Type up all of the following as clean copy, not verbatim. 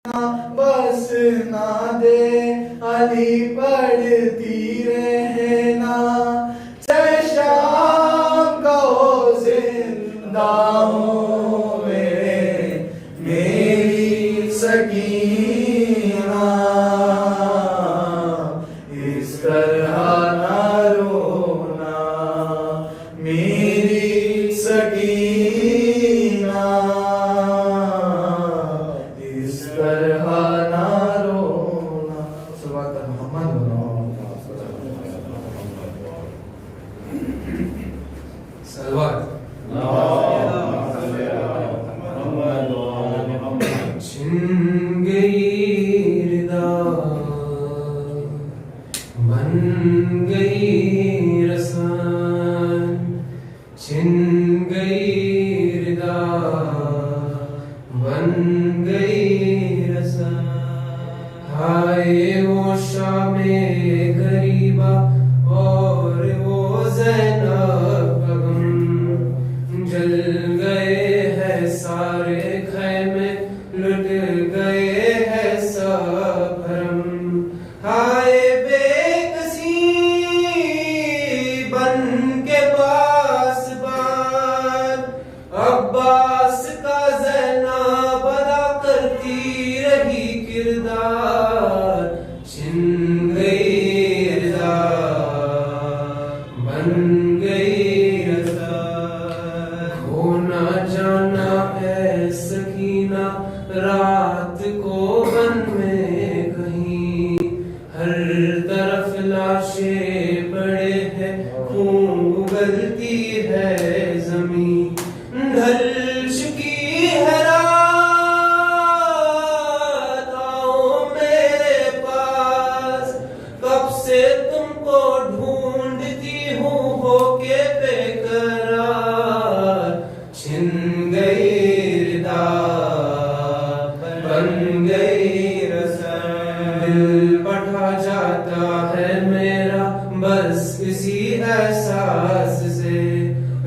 बस ना दे अली पढ़ती रहना, चाहे शाम का हो जिंदा हो मेरी सकीना, इस तरह ना रोना मेरी सकीना, इस तरह ना रोना। सल्लल्लाहु अलैहि मोहम्मद। छिन गई रिदा बन गई रसान, छिन गई रिदा बन गई रसान, हाय वो शामे गरीबा और वो ज़ैनब का गम, जल गए हैं सारे खैमे लुट गए हैं सब भरम, हाय बेकसी बन के पास बार, अब्बास का ज़ैनब अदा करती रही किरदार, छिन गई रिदा बन गई रज़ा, खो ना जाना है सकीना रात को बन में कहीं, हर तरफ लाशें पड़े हैं खून उगलती है जमीन, ढल चुकी है रात आओ मेरे पास, कब से तुमको ढूंढती हूँ होके बेकरार, छिन गई रिदा बन गई रज़ा, दिल बढ़ा जाता है मेरा बस किसी एहसास से,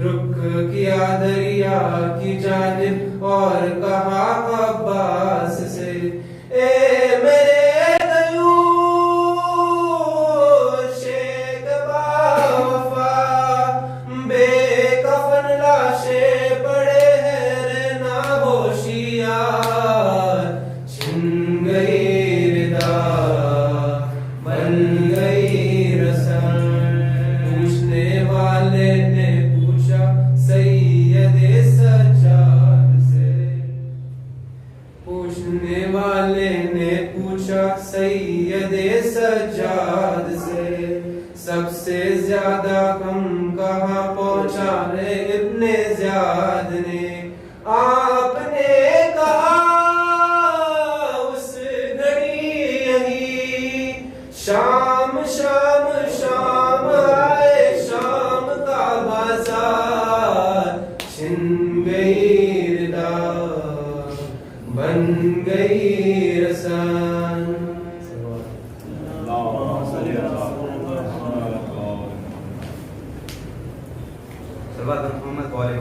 रुक किया दरिया की जानिब और कहा अब्बास से, ए मेरे गयूशे वफा, बेकफन लाशें पड़े हैं रहना होशियार, छिन गई रिदा बन गई रसन, पूछने वाले ने पूछा सैयदे सज्जाद से, पूछने वाले ने पूछा सैयदे सज्जाद से, सबसे ज्यादा कम कहाँ पहुंचा रे इब्ने ज़ियाद ने, आपने कहा उस घड़ी यही, शाम शाम शाम आए शाम का बाजार, छिन गई रिदा बन गई रसान। सल्लल्लाहु अलैहि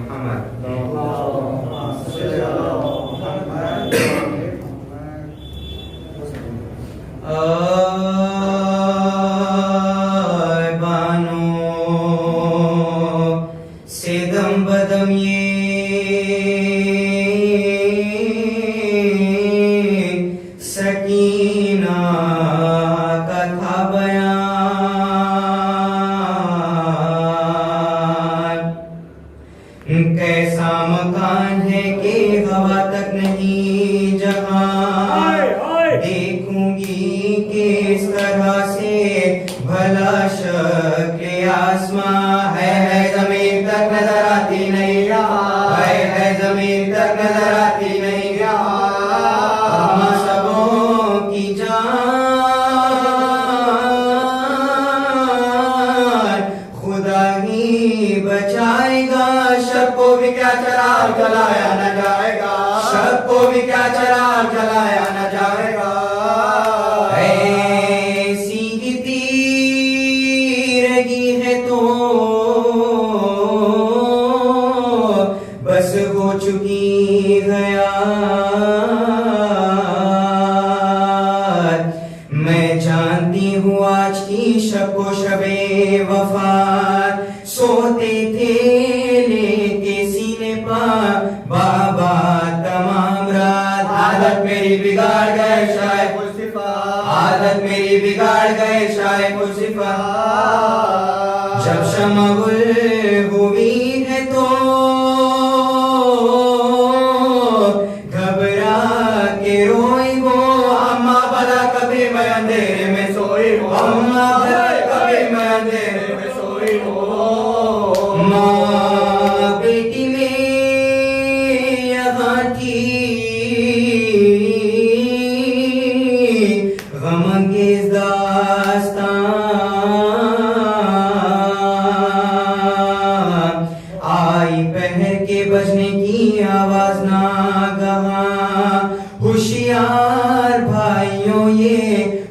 मोहम्मद। बानो सेदम बदम ये सकीना का था बयान, कैसा मकान है कि हवा तक नहीं जहां, देखूंगी किस तरह से भला शक्ल आसमां है जमीन तक नजर आती नहीं यहाँ, है जमीन तक नजर आती नहीं यहाँ, हम सबों की जान खुदा ही बचाएगा, शक को भी क्या चराग जलाया न जाएगा, शक को भी क्या चराग जलाया न जाएगा, ऐसी ही तीरगी है तो बस हो चुकी गया, आज की शब्बो शबे वफात, सोते थे लेके सीने पर बाबा तमाम रात। आदत मेरी बिगाड़ गए शायद कुछ सिफात, आदत मेरी बिगाड़ गए शायद कुछ सिफात। जब शम्मा गुल हुई है तो घबरा के रोई वो, अम्मा भला कभी मैं अंधेरे में सोई हो, अम्मा भला कभी मैं अंधेरे में सोई हो। माँ बेटी में यहाँ थी गमंगेज दास्तां, आई पहर के बजने की आवाज नागहां, होशियार भाइयों ये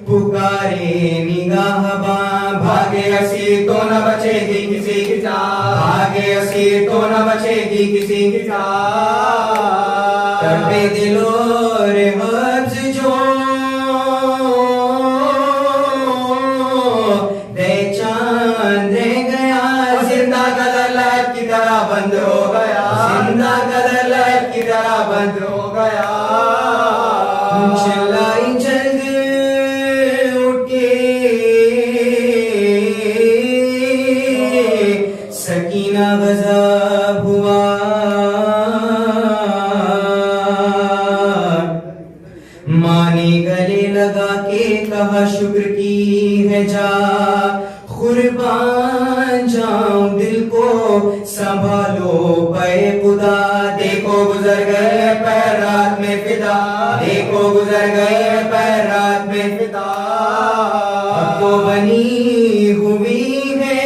पुकारे निगाहबां। भागे असीर तो न बचेगी किसी की जान, भागे असीर तो न बचेगी किसी की जान। तड़पे दिलो रे हब्स जो दे चांद रह गया, जिंदा कदर लैब की तरह बंद हो गया, जिंदा कदर लैब की तरह बंद हो गया। चिल्लाई जल्द उठ के सकीना गज़ब हुआ, माँ ने गले लगा के कहा शुक्र की है जा, कुर्बान जाऊं दिल को संभालो पे खुदा। देखो गुजर गए पैर रात में फिदा, देखो गुजर गए पैर रात में फिदा। अब तो बनी हुई है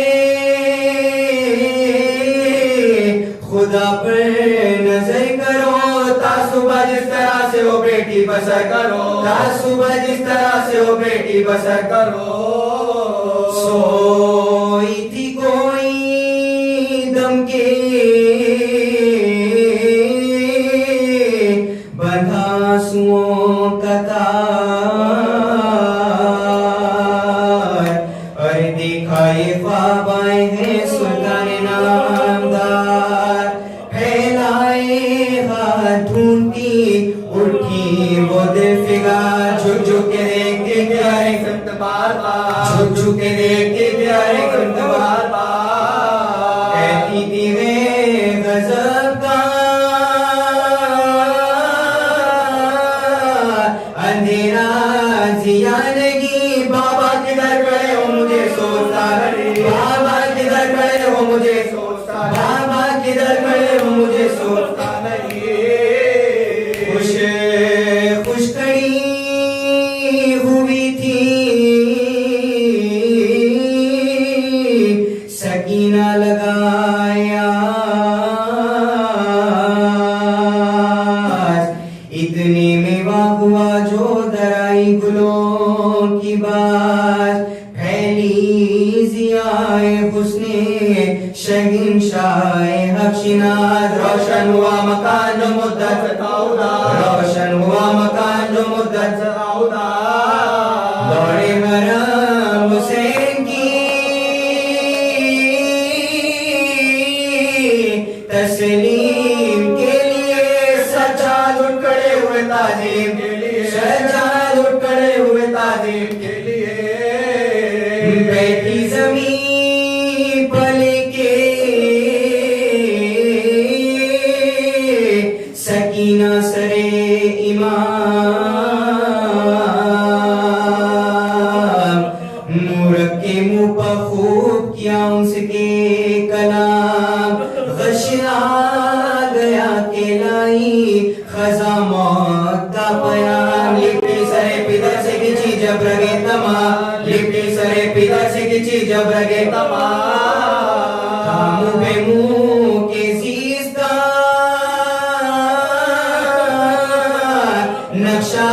खुदा पर नजर करो, तासुबह जिस तरह से वो बेटी बसर करो, तासुबह जिस तरह से वो बेटी बसर करो। सोई थी कोई दम के बंधा आंसुओं का तार, अरे देखा ये ख्वाब आए हैं सुल्तान नामदार। फैलाए हाथ ढूंढती उठी वो दिल फिगार, झुक झुक के देखते प्यारे संत बार बार, झुक झुक के देखते प्यारे संत बार बार। कहती थी वे गजब का अंधेरा जिया लगी, बाबा किधर गए हो मुझे सोचता रही, बाबा किधर गए हो मुझे सोचता, बाबा किधर गए हो मुझे सोचता नहीं। खुश खुश खड़ी हुई थी सकीना लगाया, इतने में वाह हुआ जो दराई गुलों की बात। फैली जियाए हुस्ने शहंशाए हबशिनाद, रोशन हुआ मकान जो मुद्दत था उदास, रोशन हुआ मकान जो मुद्दत था उदास। दौड़े मरहम हुसैन की तस्लीम के लिए, सज्जाद उठ खड़े हुए ताजीम के लिए, सज्जाद उठ खड़े हुए ताजीम के लिए। बैठी ज़मीं पर लेके सकीना सरे इमाम, मूरख के मुंह पर खूब किया उनसे कलाम। गश आ गया केलाई खजा मौत का बयान, लिपटी सरे पिदर से किची जब रगे तमाम, लिपटी सरे पिदर से किची जब रगे तमाम। मुंह पे मुंह के सीस्ता नक्शा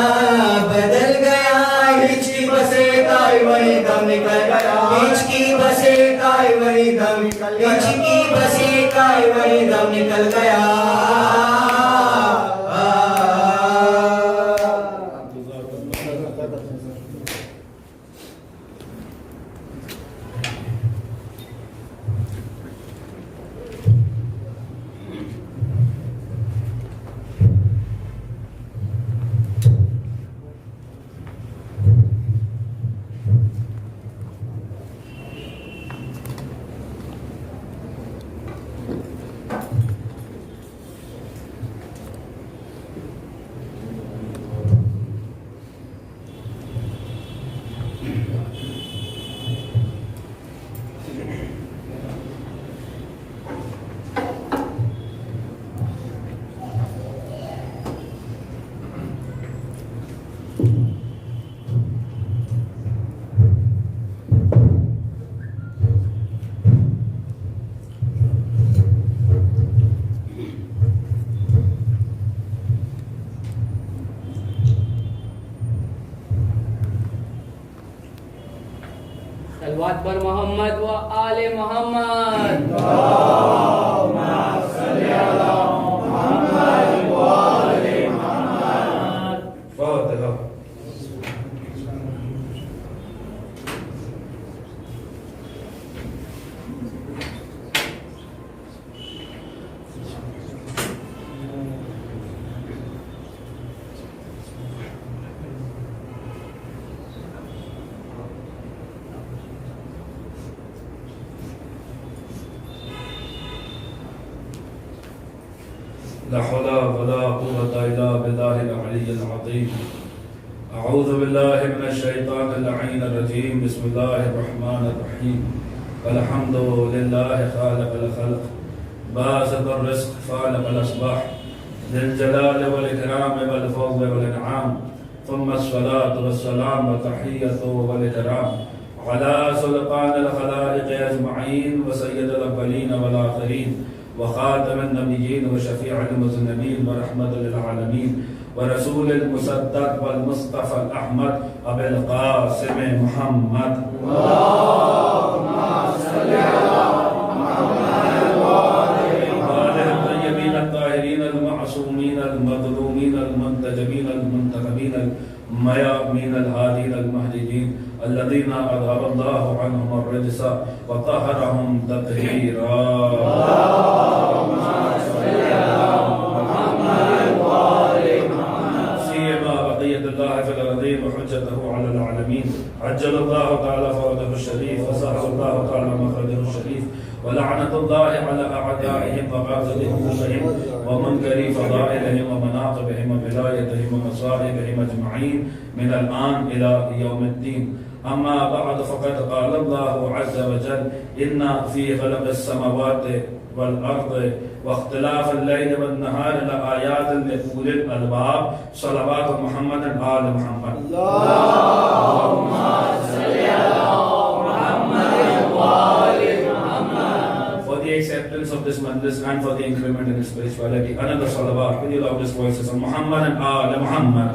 बदल गया, हिचकी बसे काई वही दम निकल गया, हिचकी बसे काई वही दम निकल गया, हिचकी बसे काई वही दम निकल गया। सलवात पर मोहम्मद व आले Mohammad. لا حول ولا قوة إلا بالله العلي العظيم. أعوذ بالله من الشيطان اللعين الرجيم. بسم الله الرحمن الرحيم. الحمد لله خالق الخلق باسط الرزق فالق الأصباح ذي الجلال والإكرام والفضل والإنعام. ثم الصلاة والسلام والتحية والإكرام على سلطان الخلائق أجمعين وسيد الأولين والآخرين وخاتم النبيين وشفيع المذنبين ورحمة للعالمين ورسول المصدق والمصطفى الأحمد أبي القاسم محمد. اللهم صل على محمد وآله الطيبين الطاهرين المعصومين المظلومين المنتجبين المنتخبين الميامين الهادين المهديين الذين أذهب الله عنهم الرجس وطهرهم تطهيرا. اللهم صل على محمد وآل محمد. سيما بقية الله في الأرضين وحجته على العالمين. عجل الله تعالى فرجه الشريف وسهل الله تعالى مخرجه الشريف ولعنة الله على أعدائهم وقاتلهم بهم ومنكري فضائلهم ومناقبهم وولايتهم ومصائبهم أجمعين من الآن إلى يوم الدين. أما بعد فقد قال الله عز وجل إن في خلق السماوات والأرض واختلاف الليل والنهار لآيات لأولي الألباب. صلوات محمد آل محمد. اللهم صل على محمد وآل محمد. For the acceptance of this Majlis and for the increment in spirituality, another salawat with your loudest voices on Muhammad and Al Muhammad.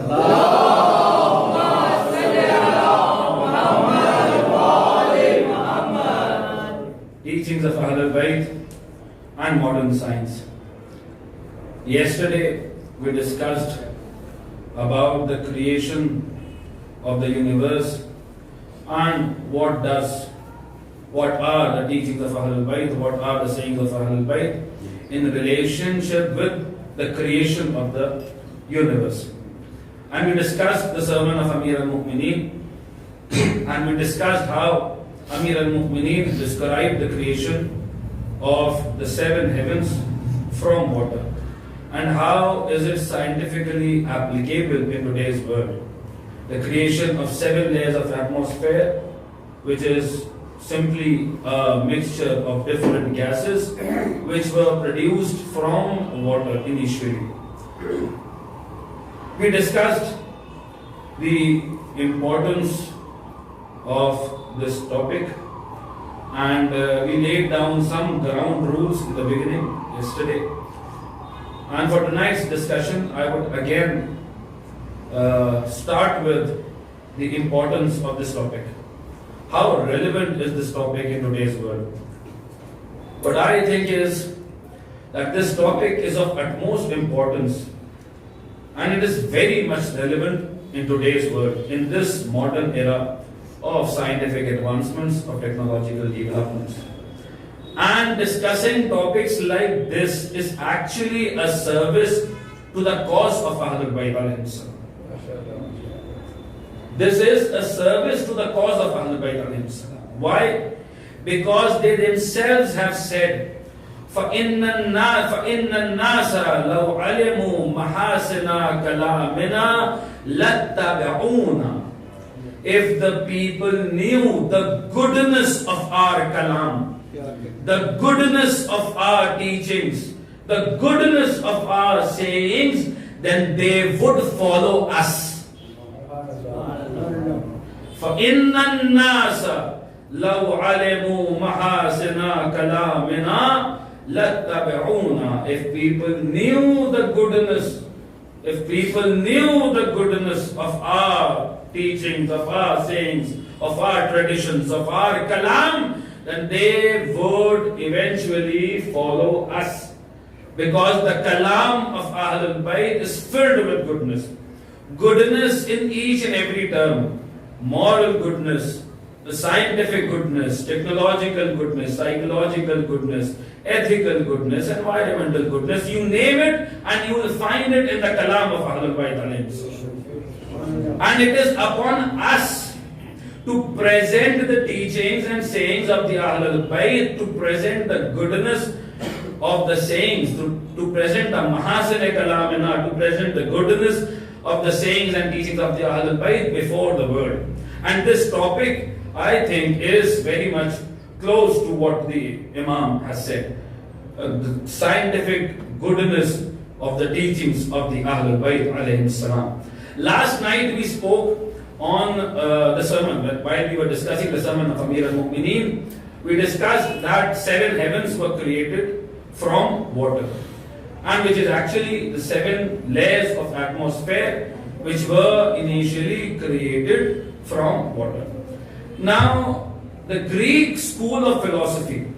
Teachings of Ahlul Bayt and modern science. Yesterday we discussed about the creation of the universe and what are the teachings of Ahlul Bayt, what are the sayings of Ahlul Bayt in relationship with the creation of the universe. And we discussed the sermon of Amir al-Momineen and we discussed how Amir al-Mu'mineen described the creation of the 7 heavens from water and how is it scientifically applicable in today's world. The creation of 7 layers of atmosphere, which is simply a mixture of different gases which were produced from water initially. We discussed the importance of this topic and we laid down some ground rules in the beginning yesterday. And for tonight's discussion, I would again start with the importance of this topic. How relevant is this topic in today's world? What I think is that this topic is of utmost importance and it is very much relevant in today's world, in this modern era of scientific advancements, of technological developments. And discussing topics like this is actually a service to the cause of Ahlul Bayt alayhi salam. This is a service to the cause of Ahlul Bayt alayhi salam. Why? Because they themselves have said, فَإِنَّ النَّاسَ لَوْ عَلِمُوا مَحَاسِنَا كَلَامِنَا لَاتَّبِعُونَا. If the people knew the goodness of our kalam, the goodness of our teachings, the goodness of our sayings, then they would follow us. فَإِنَّ النَّاسَ لَوْ عَلِمُوا مَحَاسِنَا كَلَامِنَا لَاتَّبِعُونَا. If people knew the goodness, of our teachings, of our sayings, of our traditions, of our kalam, then they would eventually follow us. Because the kalam of Ahlul Bayt is filled with goodness. Goodness in each and every term. Moral goodness, the scientific goodness, technological goodness, psychological goodness, ethical goodness, environmental goodness. You name it and you will find it in the kalam of Ahlul Bayt alayhim salam. And it is upon us to present the teachings and sayings of the Ahlul Bayt, to present the goodness of the sayings, to present the mahasin kalamina, to present the goodness of the sayings and teachings of the Ahlul Bayt before the world. And this topic, I think, is very much close to what the Imam has said. The scientific goodness of the teachings of the Ahlul Bayt alayhim salam. Last night we spoke on the sermon, while we were discussing the sermon of Amir al-Momineen, we discussed that 7 heavens were created from water, and which is actually the 7 layers of atmosphere which were initially created from water. Now, the Greek school of philosophy,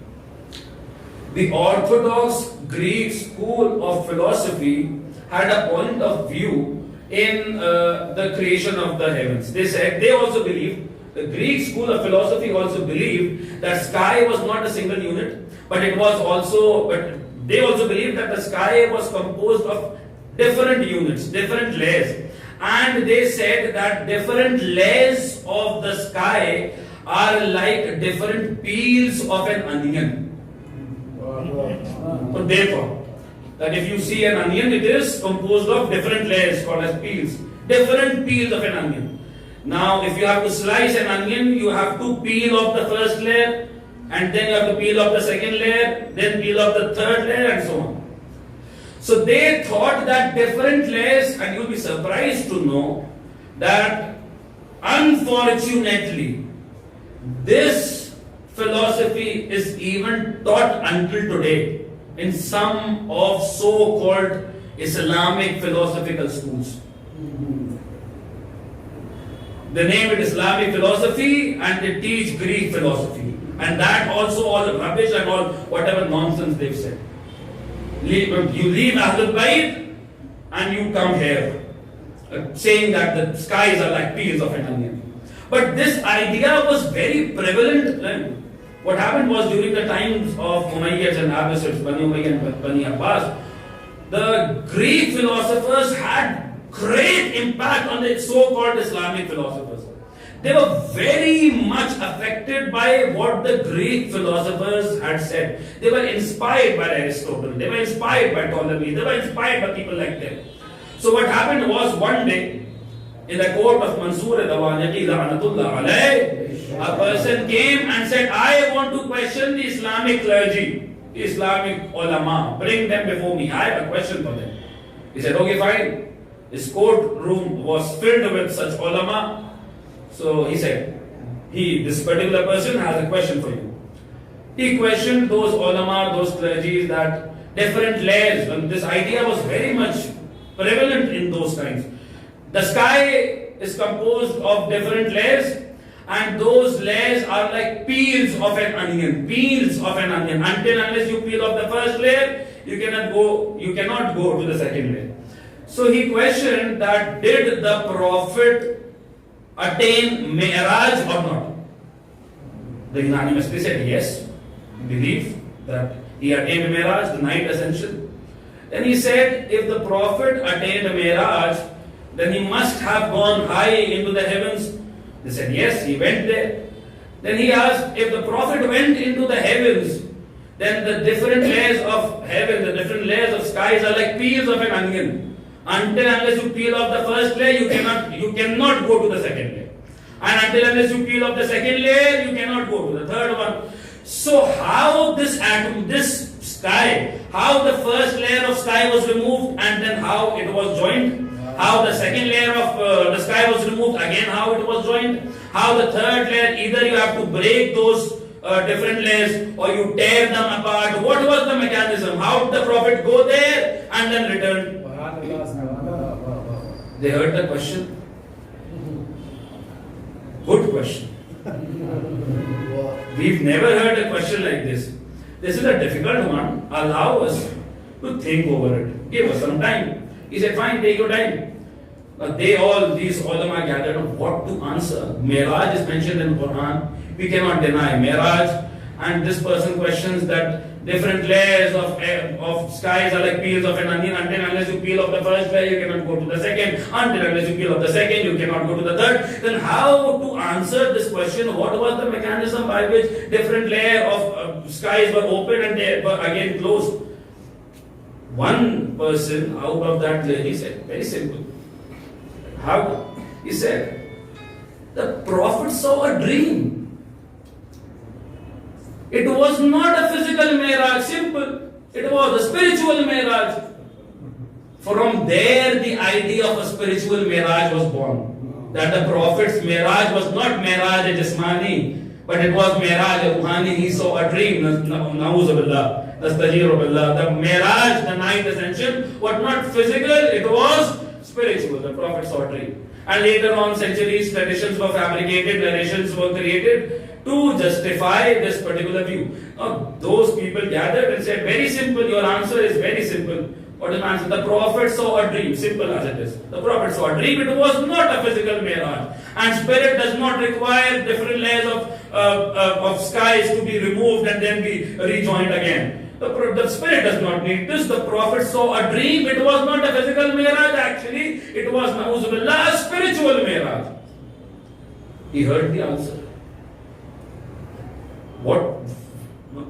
the orthodox Greek school of philosophy had a point of view in the creation of the heavens. They also believed, the Greek school of philosophy also believed that sky was not a single unit, but they also believed that the sky was composed of different units, different layers. And they said that different layers of the sky are like different peels of an onion. So therefore, that if you see an onion, it is composed of different layers called as peels. Different peels of an onion. Now, if you have to slice an onion, you have to peel off the first layer, and then you have to peel off the second layer, then peel off the third layer, and so on. So they thought that different layers, and you'll be surprised to know that unfortunately, this philosophy is even taught until today in some of so-called Islamic philosophical schools. They name it Islamic philosophy and they teach Greek philosophy. And that also all the rubbish and all whatever nonsense they've said. You leave Ahlul Bayt and you come here saying that the skies are like peels of an onion. But this idea was very prevalent. What happened was during the times of Umayyads and Abbasids, Bani Umayyad and Bani Abbas, the Greek philosophers had great impact on the so-called Islamic philosophers. They were very much affected by what the Greek philosophers had said. They were inspired by Aristotle, they were inspired by Ptolemy, they were inspired by people like them. So what happened was one day, in the court of Mansur Dawaniyati La'anatullah alayh, a person came and said, I want to question the Islamic clergy, the Islamic ulama, bring them before me, I have a question for them. He said, okay, fine. His courtroom was filled with such ulama. So he said, this particular person has a question for you. He questioned those ulama, those clergies, that different layers, and this idea was very much prevalent in those times. The sky is composed of different layers, and those layers are like peels of an onion. Peels of an onion. Unless you peel off the first layer, you cannot go to the second layer. So he questioned that did the Prophet attain Mi'raj or not? The unanimously said yes, believe that he attained Mi'raj, the night ascension. Then he said if the Prophet attained Mi'raj, then he must have gone high into the heavens. They said yes, he went there. Then he asked if the Prophet went into the heavens, then the different layers of heaven, the different layers of skies are like peels of an onion. Unless you peel off the first layer, you cannot go to the second layer. And unless you peel off the second layer, you cannot go to the third one. So how this sky, how the first layer of sky was removed and then how it was joined, how the second layer of the sky was removed, again how it was joined, how the third layer, either you have to break those different layers or you tear them apart. What was the mechanism? How did the Prophet go there and then return? They heard the question. Good question. We've never heard a question like this. This is a difficult one. Allow us to think over it. Give us some time. He said, fine, take your time. These ulama gathered on what to answer. Miraj is mentioned in the Quran. We cannot deny Miraj. And this person questions that different layers of skies are like peels of an onion. Until unless you peel off the first layer, you cannot go to the second. Until unless you peel off the second, you cannot go to the third. Then how to answer this question? What was the mechanism by which different layer of skies were open and they were again closed? One person out of that layer, he said, very simple. How? He said, the Prophet saw a dream. It was not a physical miraj, simple. It was a spiritual miraj. From there, the idea of a spiritual miraj was born. That the Prophet's miraj was not miraj jismani, but it was miraj ruhani. He saw a dream. Na'uzu billah. Nastajiru billah. The miraj, the night ascension, was not physical, it was spiritual. The Prophet saw a dream. And later on, centuries, traditions were fabricated, narrations were created to justify this particular view. Now, those people gathered and said, very simple, your answer is very simple. What is the answer? The Prophet saw a dream, simple as it is. The Prophet saw a dream, it was not a physical miraj. And spirit does not require different layers of skies to be removed and then be rejoined again. The spirit does not need this. The Prophet saw a dream, it was not a physical miraj actually, it was na'uzu billah, a spiritual miraj. He heard the answer.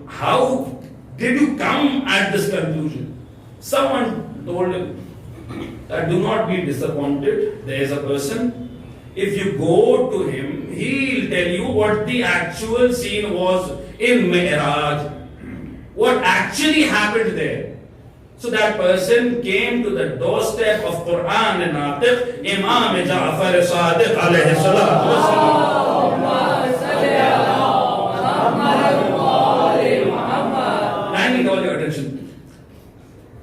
How did you come at this conclusion? Someone told him that do not be disappointed. There is a person, if you go to him, he'll tell you what the actual scene was in Mi'raj, what actually happened there. So that person came to the doorstep of Quran and Atiq, Imam Ja'far Sadiq alayhi salatu wasalam. I need all your attention.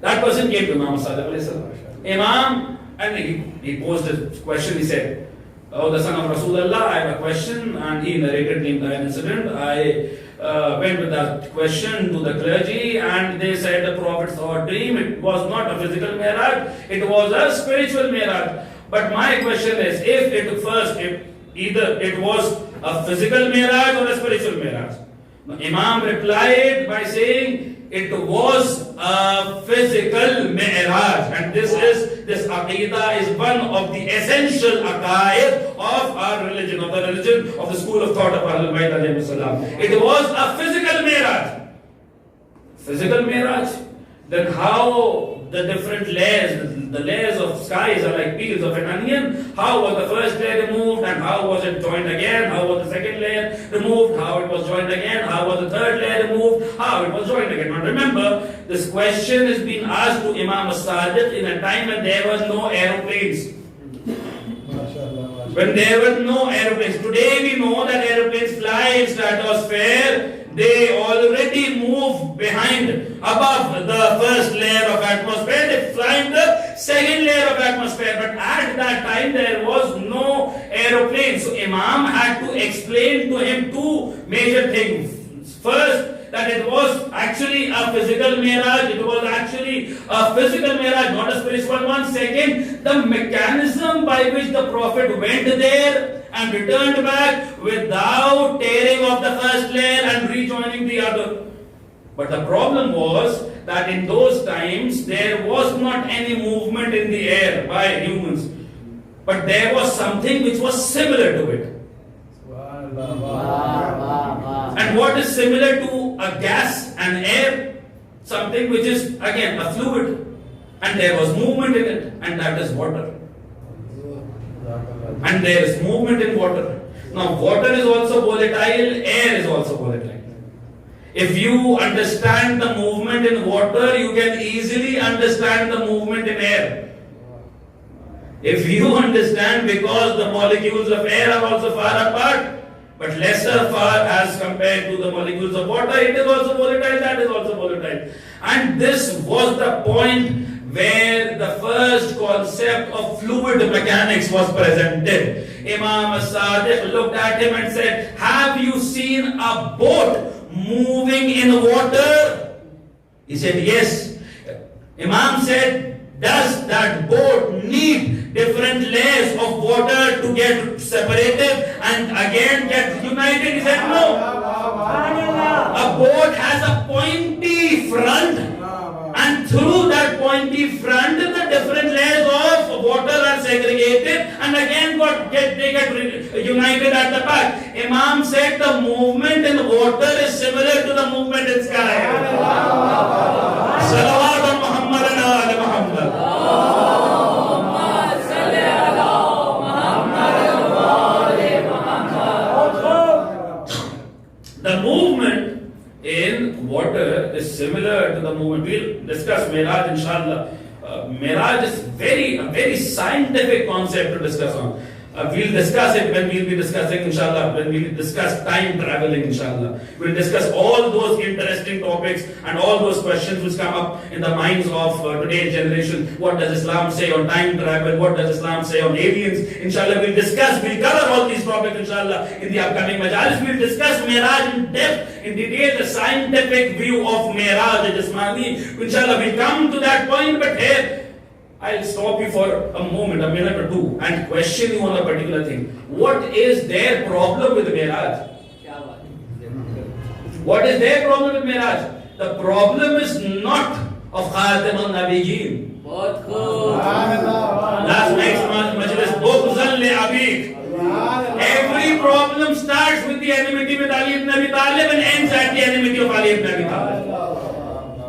That person came to Imam Sadiq alayhi salam. Imam, and he posed a question. He said, "Oh, the son of Rasulullah, I have a question." And he narrated the entire incident. I went with that question to the clergy, and they said the Prophet saw a dream. It was not a physical miraj, it was a spiritual miraj. But my question is, if either it was a physical miraj or a spiritual miraj. Imam replied by saying it was a physical mi'raj, and this aqidah is one of the essential aqaid of our religion, of the religion of the school of thought of Ahlul Bayt alayhi salam. It was a physical mi'raj. Physical mi'raj. Then how the different layers, the layers of skies are like peels of an onion. How was the first layer removed and how was it joined again? How was the second layer removed? How it was joined again? How was the third layer removed? How it was joined again? Now remember, this question is being asked to Imam Sadiq in a time when there was no aeroplanes. When there were no aeroplanes. Today we know that aeroplanes fly in stratosphere. They already move above the first layer of atmosphere. They fly in the second layer of atmosphere. But at that time there was no aeroplane. So Imam had to explain to him two major things. First, that it was actually a physical miraj. It was actually a physical miraj, not a spiritual one. Second, the mechanism by which the Prophet went there and returned back without tearing off the first layer and rejoining the other. But the problem was that in those times there was not any movement in the air by humans, but there was something which was similar to it. And what is similar to a gas and air? Something which is again a fluid, and there was movement in it, and that is water. And there is movement in water. Now water is also volatile, air is also volatile. If you understand the movement in water, you can easily understand the movement in air. If you understand, because the molecules of air are also far apart, but lesser far as compared to the molecules of water, it is also volatile, that is also volatile. And this was the point where the first concept of fluid mechanics was presented. Imam as-Sadiq looked at him and said, have you seen a boat moving in water? He said, yes. Imam said, does that boat need different layers of water to get separated and again get united? He said, no. A boat has a pointy front, and through that pointy front, the different layers of water are segregated and again they get united at the back. Imam said the movement in water is similar to the movement in sky. Salawat on Muhammad and ala Muhammad. The movement in water is similar to the movement. We'll discuss Miraj inshallah. Miraj is a very scientific concept to discuss on. We'll discuss it when we'll be discussing inshallah, when we'll discuss time traveling inshallah. We'll discuss all those interesting topics and all those questions which come up in the minds of today's generation. What does Islam say on time travel? What does Islam say on aliens? Inshallah we'll cover all these topics inshallah in the upcoming Majalis. We'll discuss Miraj in depth, in detail, the scientific view of Miraj al-Jismani. Inshallah we'll come to that point, but here I'll stop you for a moment, a minute or two, and question you on a particular thing. What is their problem with Miraj? What is their problem with Miraj? The problem is not of Khatam al-Nabiyyin. Last night's Majlis, Bughzan li Abid. Every problem starts with the enmity with Ali ibn Abi Talib and ends at the enmity of Ali ibn Abi Talib.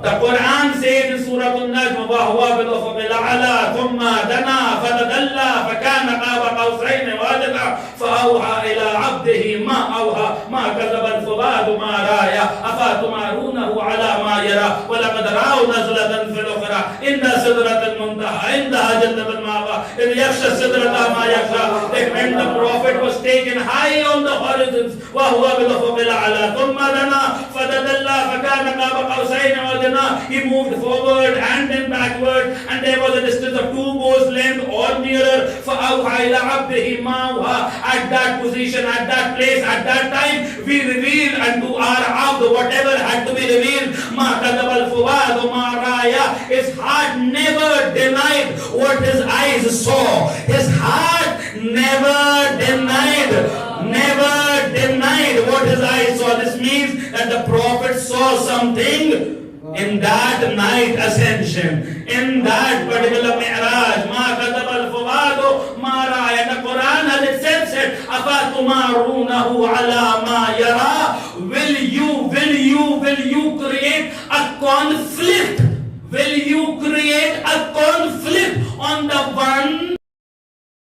The Quran says in Surah An-Najm, وَهُوَ بِالْأُفُقِ الْأَعْلَى ثُمَّ دَنَا فَتَدَلَّى فَكَانَ قَابَ قَوْسَيْنِ وَأَدْنَى فَأَوْحَى إِلَى عَبْدِهِ مَا أَوْحَى مَا كَذَبَ الْفُؤَادُ مَا رَأَى أَفَتُمَارُونَهُ عَلَى مَا يَرَى وَلَقَدْ رَأَوْا نَزْلَةً فِي الْأُخْرَى عِندَ سِدْرَةِ الْمُنتَهَى عِندَهَا جَنَّةُ الْمَأْوَى إِذْ يَغْشَى السِّدْرَةَ مَا يَغْشَى. That when the Prophet was taken high on the horizons, وَهُوَ بِالْأُفُقِ الْأَعْلَى ثُمَّ دَنَا فَتَدَلَّى فَكَانَ قَابَ قَوْسَيْنِ وَأَدْنَى. He moved forward and then backward, and there was a distance of 2 bows length or nearer. فَأَوْحَى إِلَى عَبْدِهِ مَا أَوْحَى. At that position, at that place, at that time, we revealed unto our abd whatever had to be revealed. مَا كَذَبَ الْفُؤَادُ مَا رَأَى. His heart never denied what his eyes saw. His heart never denied what his eyes saw. This means that the Prophet saw something in that night ascension, in that particular Mi'raj. Ma kadaba al-fuadu ma ra'a. The Quran has itself said, afatumarunahu ala ma yara. Will you create a conflict? Will you create a conflict on the one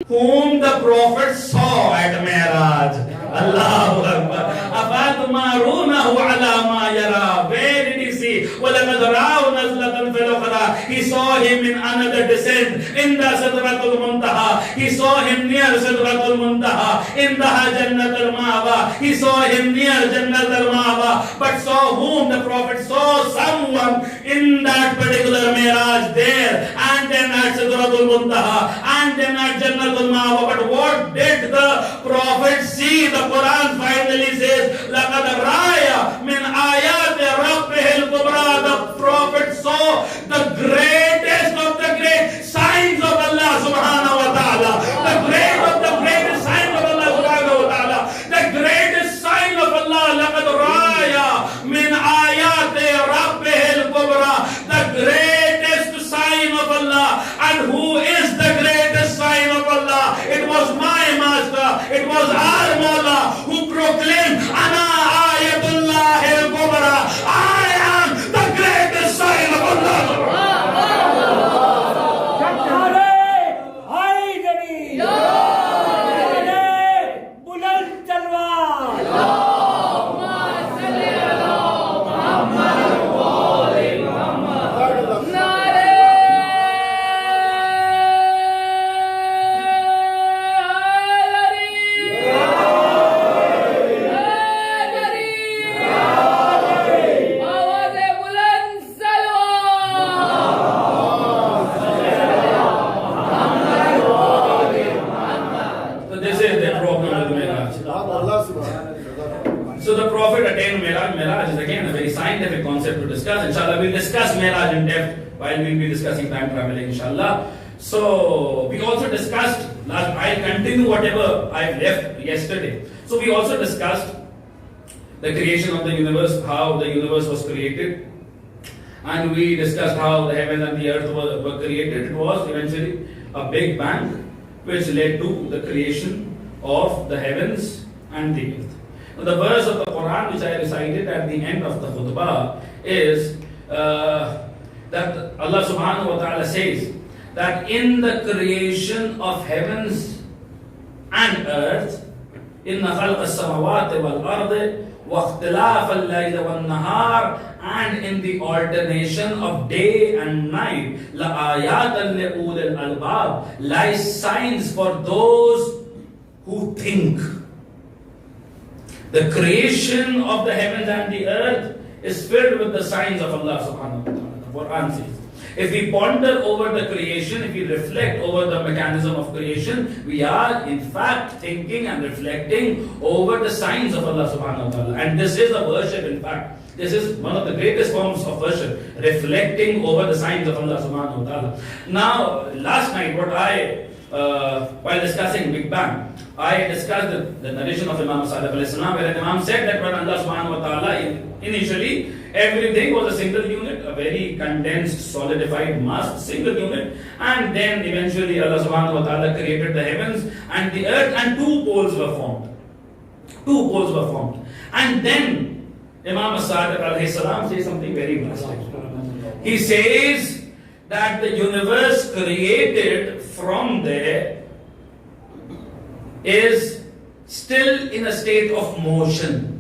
whom the Prophet saw at Mi'raj? Allahu Akbar. Afatumarunahu ala ma yara. Where did he see? وَلَقَدْ رَأَوْا نَزْلَةً فِي الْأُخْرَى. He saw him in another descent. In the Sidratul Muntaha. He saw him near Sidratul Muntaha. In the Jannatul Ma'wa. He saw him near Jannatul Ma'wa. But saw whom? The Prophet saw someone in that particular Miraj there, and then at Sidratul Muntaha, and then at Jannatul Ma'wa. But what did the Prophet see? The Quran finally says, لَقَدْ رَأَى مِنْ آيَاتِ رَبِّهِ الْكُبْرَى. The Prophet saw the greatest of the great signs of Allah subhanahu wa ta'ala. The greatest signs of Allah subhanahu wa ta'ala. The greatest sign of Allah. لَقَدْ رَأَى مِنْ آيَاتِ رَبِّهِ الْكُبْرَى. The greatest sign of Allah. And who is the greatest sign of Allah? It was my master. It was our Mawla who proclaimed, Ana ayat on Miraj. Miraj is again a very scientific concept to discuss. Inshallah, we'll discuss Miraj in depth while we'll be discussing time traveling, inshallah. So, we also discussed, I'll continue whatever I've left yesterday. So, we also discussed the creation of the universe, how the universe was created. And we discussed how the heaven and the earth were created. It was eventually a big bang which led to the creation of the heavens and the earth. Now, the verse of the Quran which I recited at the end of the khutbah is that Allah subhanahu wa ta'ala says that in the creation of heavens and earth, in the khalq as-samawati wal ardi wa ikhtilaf al-layli wan nahar, and in the alternation of day and night, la ayatan li ulil albab, lies signs for those who think. The creation of the heavens and the earth is filled with the signs of Allah subhanahu wa ta'ala. The Quran says, if we ponder over the creation, if we reflect over the mechanism of creation, we are in fact thinking and reflecting over the signs of Allah subhanahu wa ta'ala. And this is a worship, in fact. This is one of the greatest forms of worship, reflecting over the signs of Allah subhanahu wa ta'ala. Now, last night, while discussing Big Bang, I discussed the narration of Imam Sahab where the Imam said that when Allah subhanahu wa ta'ala initially, everything was a single unit, a very condensed, solidified mass, single unit, and then eventually Allah subhanahu wa ta'ala created the heavens and the earth, and two poles were formed. Two poles were formed. And then Imam Sahab alayhi salam says something very drastic. He says that the universe created from there is still in a state of motion.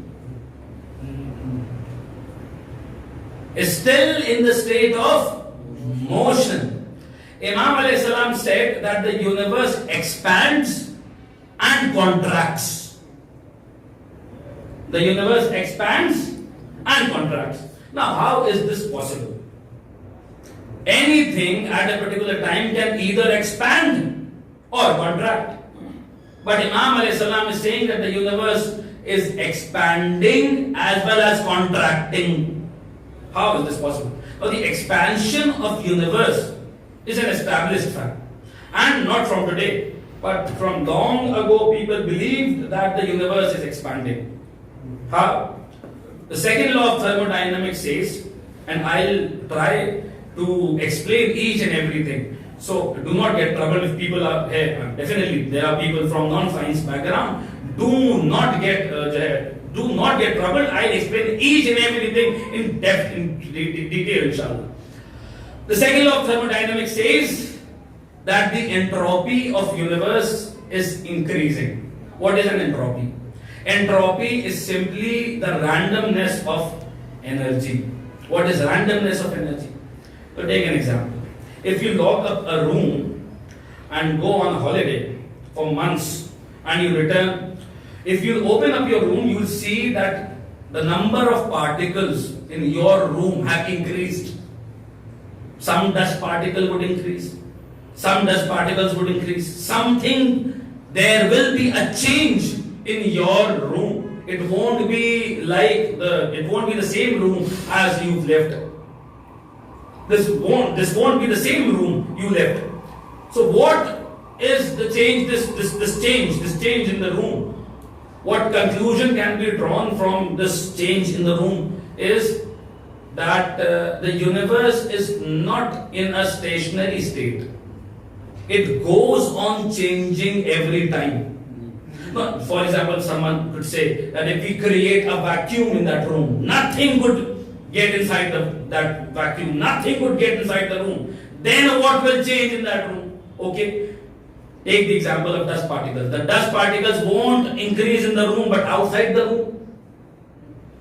Is still in the state of motion. Imam alayhi salam said that the universe expands and contracts. The universe expands and contracts. Now, how is this possible? Anything at a particular time can either expand or contract. But Imam alayhi salam is saying that the universe is expanding as well as contracting. How is this possible? Well, the expansion of universe is an established fact. And not from today, but from long ago people believed that the universe is expanding. How? The second law of thermodynamics says, and I'll try to explain each and everything. So do not get trouble if people are here. Definitely there are people from non-science background. Do not get trouble. I'll explain each and everything in depth, in detail, inshallah. The second law of thermodynamics says that the entropy of universe is increasing. What is an entropy? Entropy is simply the randomness of energy. What is randomness of energy? So take an example. If you lock up a room and go on holiday for months and you return, if you open up your room, you will see that the number of particles in your room have increased. Some dust particle would increase. Some dust particles would increase. There will be a change in your room. It won't be the same room as you've left. This won't be the same room you left. So what is the change? This change in the room. What conclusion can be drawn from this change in the room is that the universe is not in a stationary state. It goes on changing every time. For example, someone could say that if we create a vacuum in that room, nothing would get inside that vacuum. Nothing would get inside the room. Then what will change in that room? Okay. Take the example of dust particles. The dust particles won't increase in the room, but outside the room,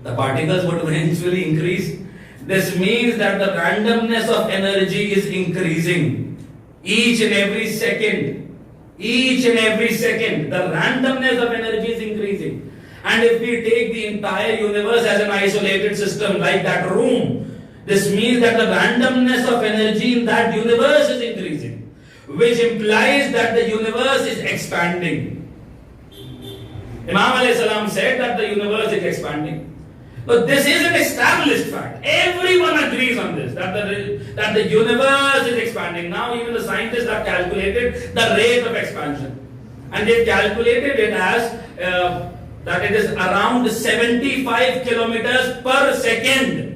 the particles would eventually increase. This means that the randomness of energy is increasing. Each and every second, the randomness of energy is increasing. And if we take the entire universe as an isolated system like that room, this means that the randomness of energy in that universe is increasing, which implies that the universe is expanding. Imam alayhi salam said that the universe is expanding. But this is an established fact. Everyone agrees on this, that the universe is expanding. Now even the scientists have calculated the rate of expansion. And they've calculated it as that it is around 75 kilometers per second.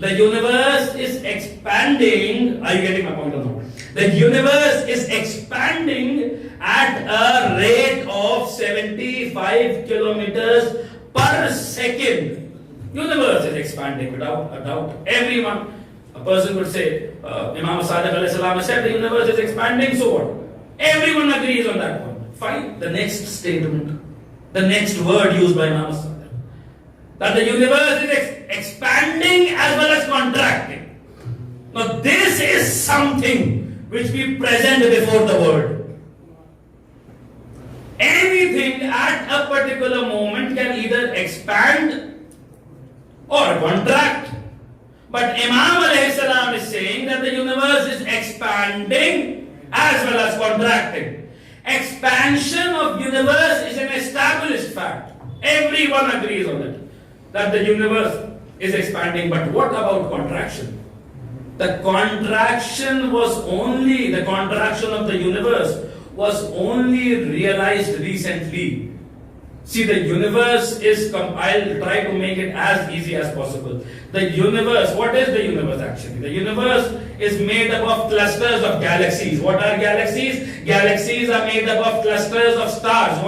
The universe is expanding. Are you getting my point or not? The universe is expanding at a rate of 75 kilometers per second. Universe is expanding without a doubt. Everyone, a person would say, Imam Sadiq alayhi salam said the universe is expanding, so what? Everyone agrees on that point. Fine. The next statement, the next word used by Imam Sadiq, that the universe is expanding as well as contracting. Now this is something which we present before the word. Anything at a particular moment can either expand or contract. But Imam alayhi salam is saying that the universe is expanding as well as contracting. Expansion of universe is an established fact. Everyone agrees on it, that the universe is expanding. But what about contraction? The contraction of the universe was only realized recently. See, the universe is, I'll try to make it as easy as possible. The universe, what is the universe actually? The universe is made up of clusters of galaxies. What are galaxies? Galaxies are made up of clusters of stars.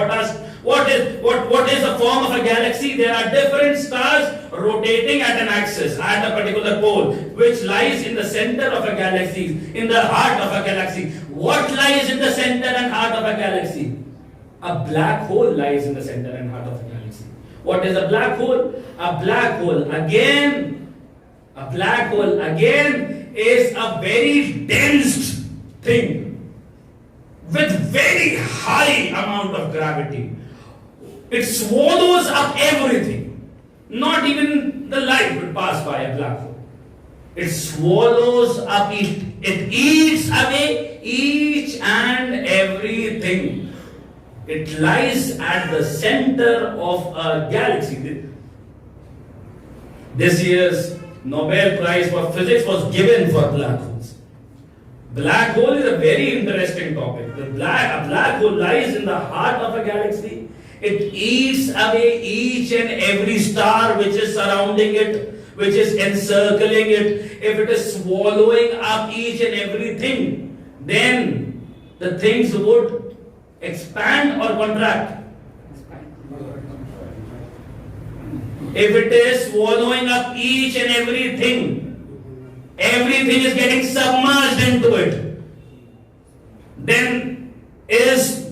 What is the form of a galaxy? There are different stars rotating at an axis, at a particular pole, which lies in the center of a galaxy, in the heart of a galaxy. What lies in the center and heart of a galaxy? A black hole lies in the center and heart of a galaxy. What is a black hole? A black hole again is a very dense thing with very high amount of gravity. It swallows up everything. Not even the light would pass by a black hole. It swallows up, it eats away each and everything. It lies at the center of a galaxy. This year's Nobel Prize for Physics was given for black holes. Black hole is a very interesting topic. A black hole lies in the heart of a galaxy. It eats away each and every star which is surrounding it, which is encircling it. If it is swallowing up each and everything, then the things would expand or contract. If it is swallowing up each and everything is getting submerged into it, then is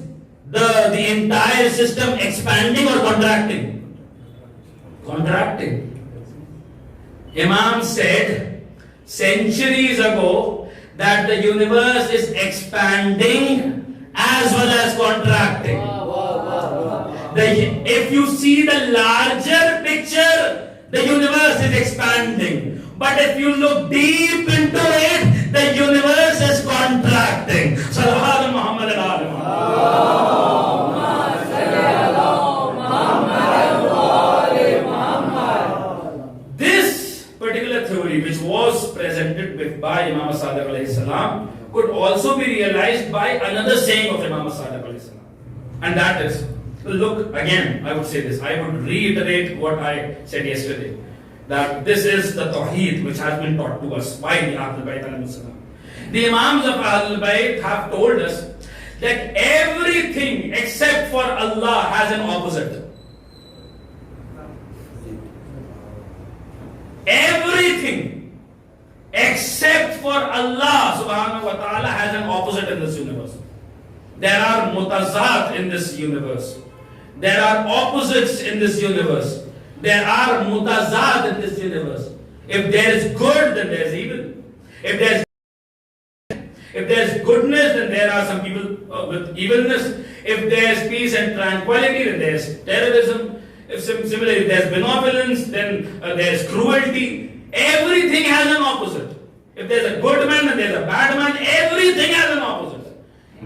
the entire system expanding or contracting? Contracting. Imam said centuries ago that the universe is expanding as well as contracting. If you see the larger picture, the universe is expanding. But if you look deep into it, the universe is contracting. Salawat Muhammad This particular theory, which was presented by Imam Sadiq alayhi salam, could also be realized by another saying of Imam Sadiq alayhi salam. And that is, look, again, I would say this, I would reiterate what I said yesterday, that this is the Tawheed which has been taught to us by the Ahlul Bayt alayhi salam. The Imams of Ahlul Bayt have told us that everything except for Allah has an opposite. Everything except for Allah subhanahu wa ta'ala has an opposite in this universe. There are mutazat in this universe. There are opposites in this universe. There are mutazat in this universe. If there is good, then there is evil. If there is goodness, then there are some people with evilness. If there is peace and tranquility, then there is terrorism. If similarly, if there is benevolence, then there is cruelty. Everything has an opposite. If there is a good man and there is a bad man, everything has an opposite.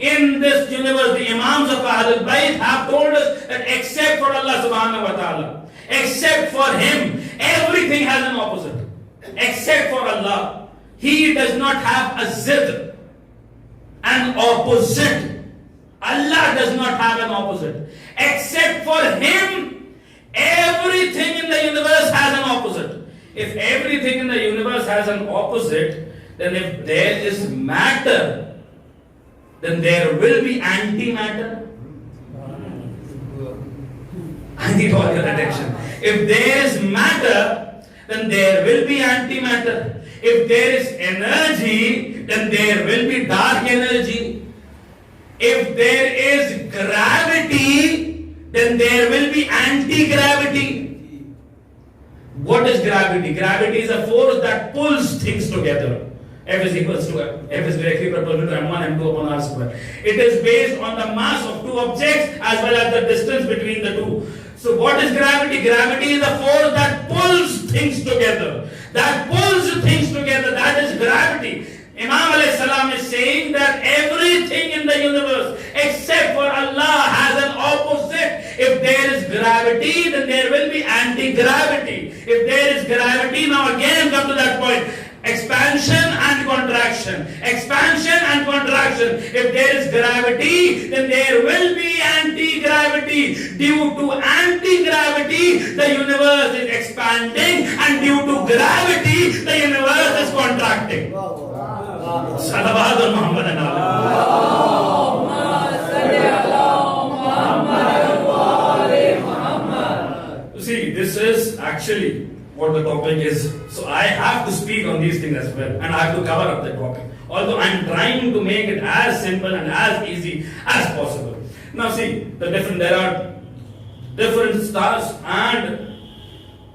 in this universe, the Imams of Ahlul Bayt have told us that except for Allah subhanahu wa ta'ala, except for Him, everything has an opposite. Except for Allah, He does not have a zid, an opposite. Allah does not have an opposite. Except for Him, everything in the universe has an opposite. If everything in the universe has an opposite, then if there is matter, then there will be antimatter. I need all your attention. If there is matter, then there will be antimatter. If there is energy, then there will be dark energy. If there is gravity, then there will be anti-gravity. What is gravity? Gravity is a force that pulls things together. F is equals to F is directly proportional to m1 m2 upon r square. It is based on the mass of two objects as well as the distance between the two. So what is gravity? Gravity is a force that pulls things together. That pulls things together. That is gravity. Imam alayhi salam is saying that everything in the universe except for Allah has an opposite. If there is gravity, then there will be anti-gravity. If there is gravity, now again come to that point. Expansion and contraction. Expansion and contraction. If there is gravity, then there will be anti-gravity. Due to anti-gravity, the universe is expanding, and due to gravity, the universe is contracting. Salawat Muhammad and You see, this is actually what the topic is. So I have to speak on these things as well, and I have to cover up that topic. Although I am trying to make it as simple and as easy as possible. Now see, there are different stars and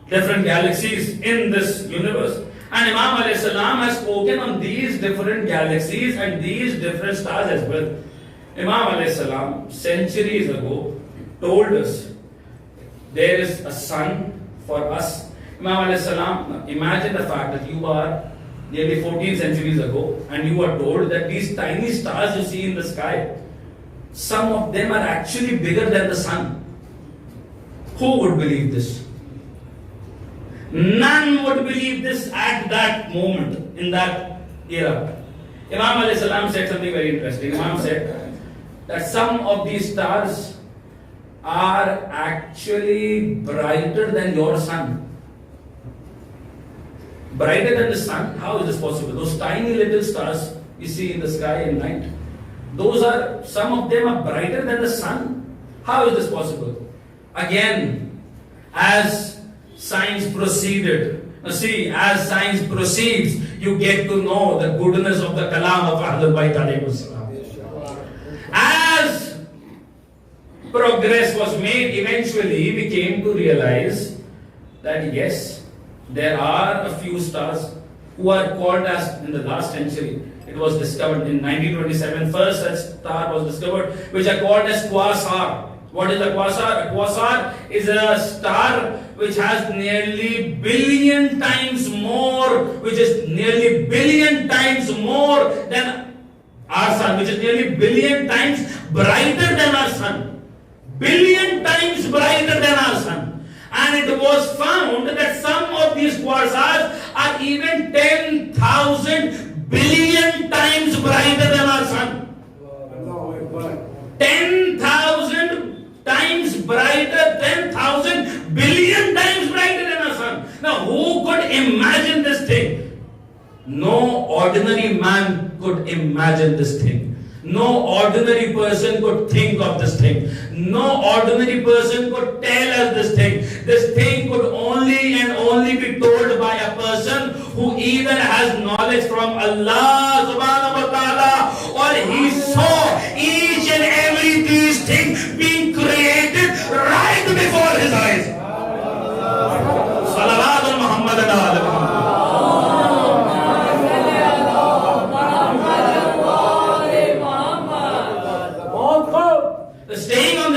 different galaxies in this universe. And Imam alayhi salam has spoken on these different galaxies and these different stars as well. Imam alayhi salam centuries ago told us there is a sun for us. Imam alayhi salam, imagine the fact that you are nearly 14 centuries ago and you are told that these tiny stars you see in the sky, some of them are actually bigger than the sun. Who would believe this? None would believe this at that moment, in that era. Imam alayhi salam said something very interesting. Imam said that some of these stars are actually brighter than your sun. Brighter than the sun? How is this possible? Those tiny little stars you see in the sky at night, some of them are brighter than the sun. How is this possible? Again, as science proceeded, as science proceeds, you get to know the goodness of the kalam of Ahlul Bayt alayhi salam. As progress was made, eventually we came to realize that yes, there are a few stars who are called as, in the last century, it was discovered in 1927, first such star was discovered, which are called as quasar. What is a quasar? A quasar is a star which has nearly billion times more, which is nearly billion times more than our sun, which is nearly billion times brighter than our sun. Billion times brighter than our sun. And it was found that some of these quasars are even 10,000 billion times brighter than our sun. 10,000 times brighter, 10,000 billion times brighter than our sun. Now, who could imagine this thing? No ordinary man could imagine this thing. No ordinary person could think of this thing. No ordinary person could tell us this thing. This thing could only and only be told by a person who either has knowledge from Allah subhanahu wa ta'ala, or he saw each and every these things being created right before his eyes. Salawat on Muhammad and ala Muhammad. Staying on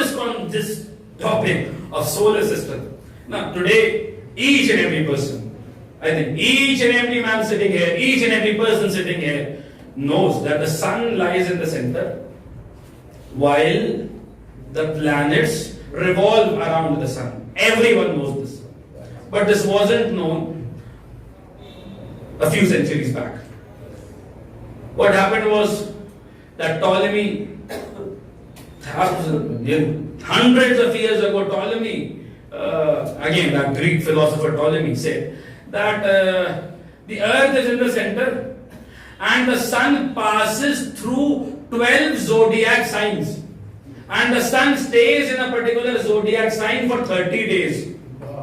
this topic of solar system. Now today, each and every person, I think each and every man sitting here, each and every person sitting here knows that the sun lies in the center while the planets revolve around the sun. Everyone knows this. But this wasn't known a few centuries back. What happened was that Ptolemy, hundreds of years ago, Ptolemy, again that Greek philosopher Ptolemy said that the earth is in the center and the sun passes through 12 zodiac signs. And the sun stays in a particular zodiac sign for 30 days.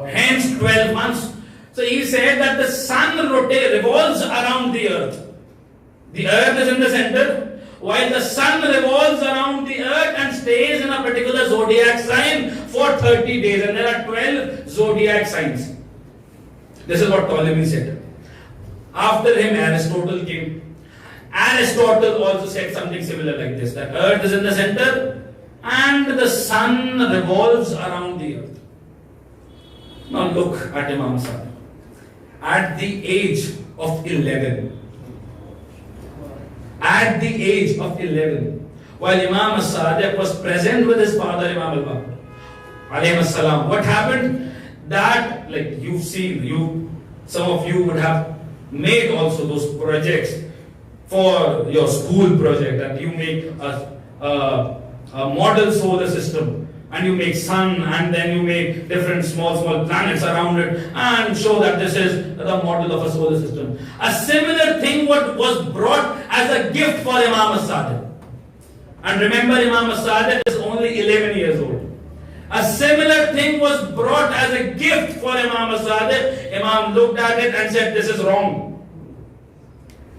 Hence 12 months. So he said that the sun revolves around the earth. The earth is in the center, while the sun revolves around the earth and stays in a particular zodiac sign for 30 days. And there are 12 zodiac signs. This is what Ptolemy said. After him, Aristotle came. Aristotle also said something similar like this, that earth is in the center and the sun revolves around the earth. Now look at Imam Sahib. At the age of 11, while Imam Sahib was present with his father Imam al-Babul, alayhi salam, what happened? That, like you've seen, some of you would have made also those projects for your school project, that you make a model solar system, and you make sun, and then you make different small planets around it, and show that this is the model of a solar system. A similar thing was brought as a gift for Imam Sahib. And remember, Imam Sahib is only 11 years old. A similar thing was brought as a gift for Imam Sahib. Imam looked at it and said, this is wrong.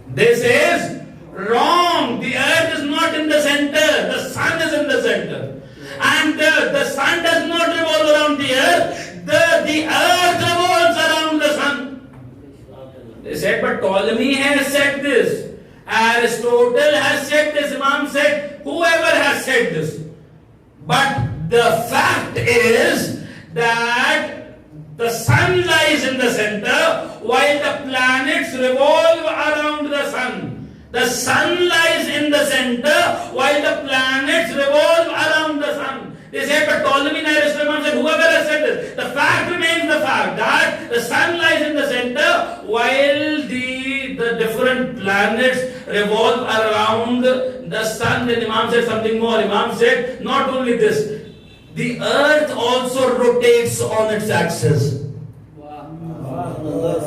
This is wrong. The earth is not in the center. The sun is in the center. And the sun does not revolve around the earth. The earth revolves around the sun. They said, but Ptolemy has said this. Aristotle has said this. Imam said, whoever has said this. But the fact is that the sun lies in the center while the planets revolve around the sun. The sun lies in the center while the planets revolve around the sun. They said, but Ptolemy and Aristotle said, whoever has said this, the fact remains the fact that the sun lies in the center while the different planets revolve around the sun. Then Imam said something more. Imam said, not only this, the earth also rotates on its axis.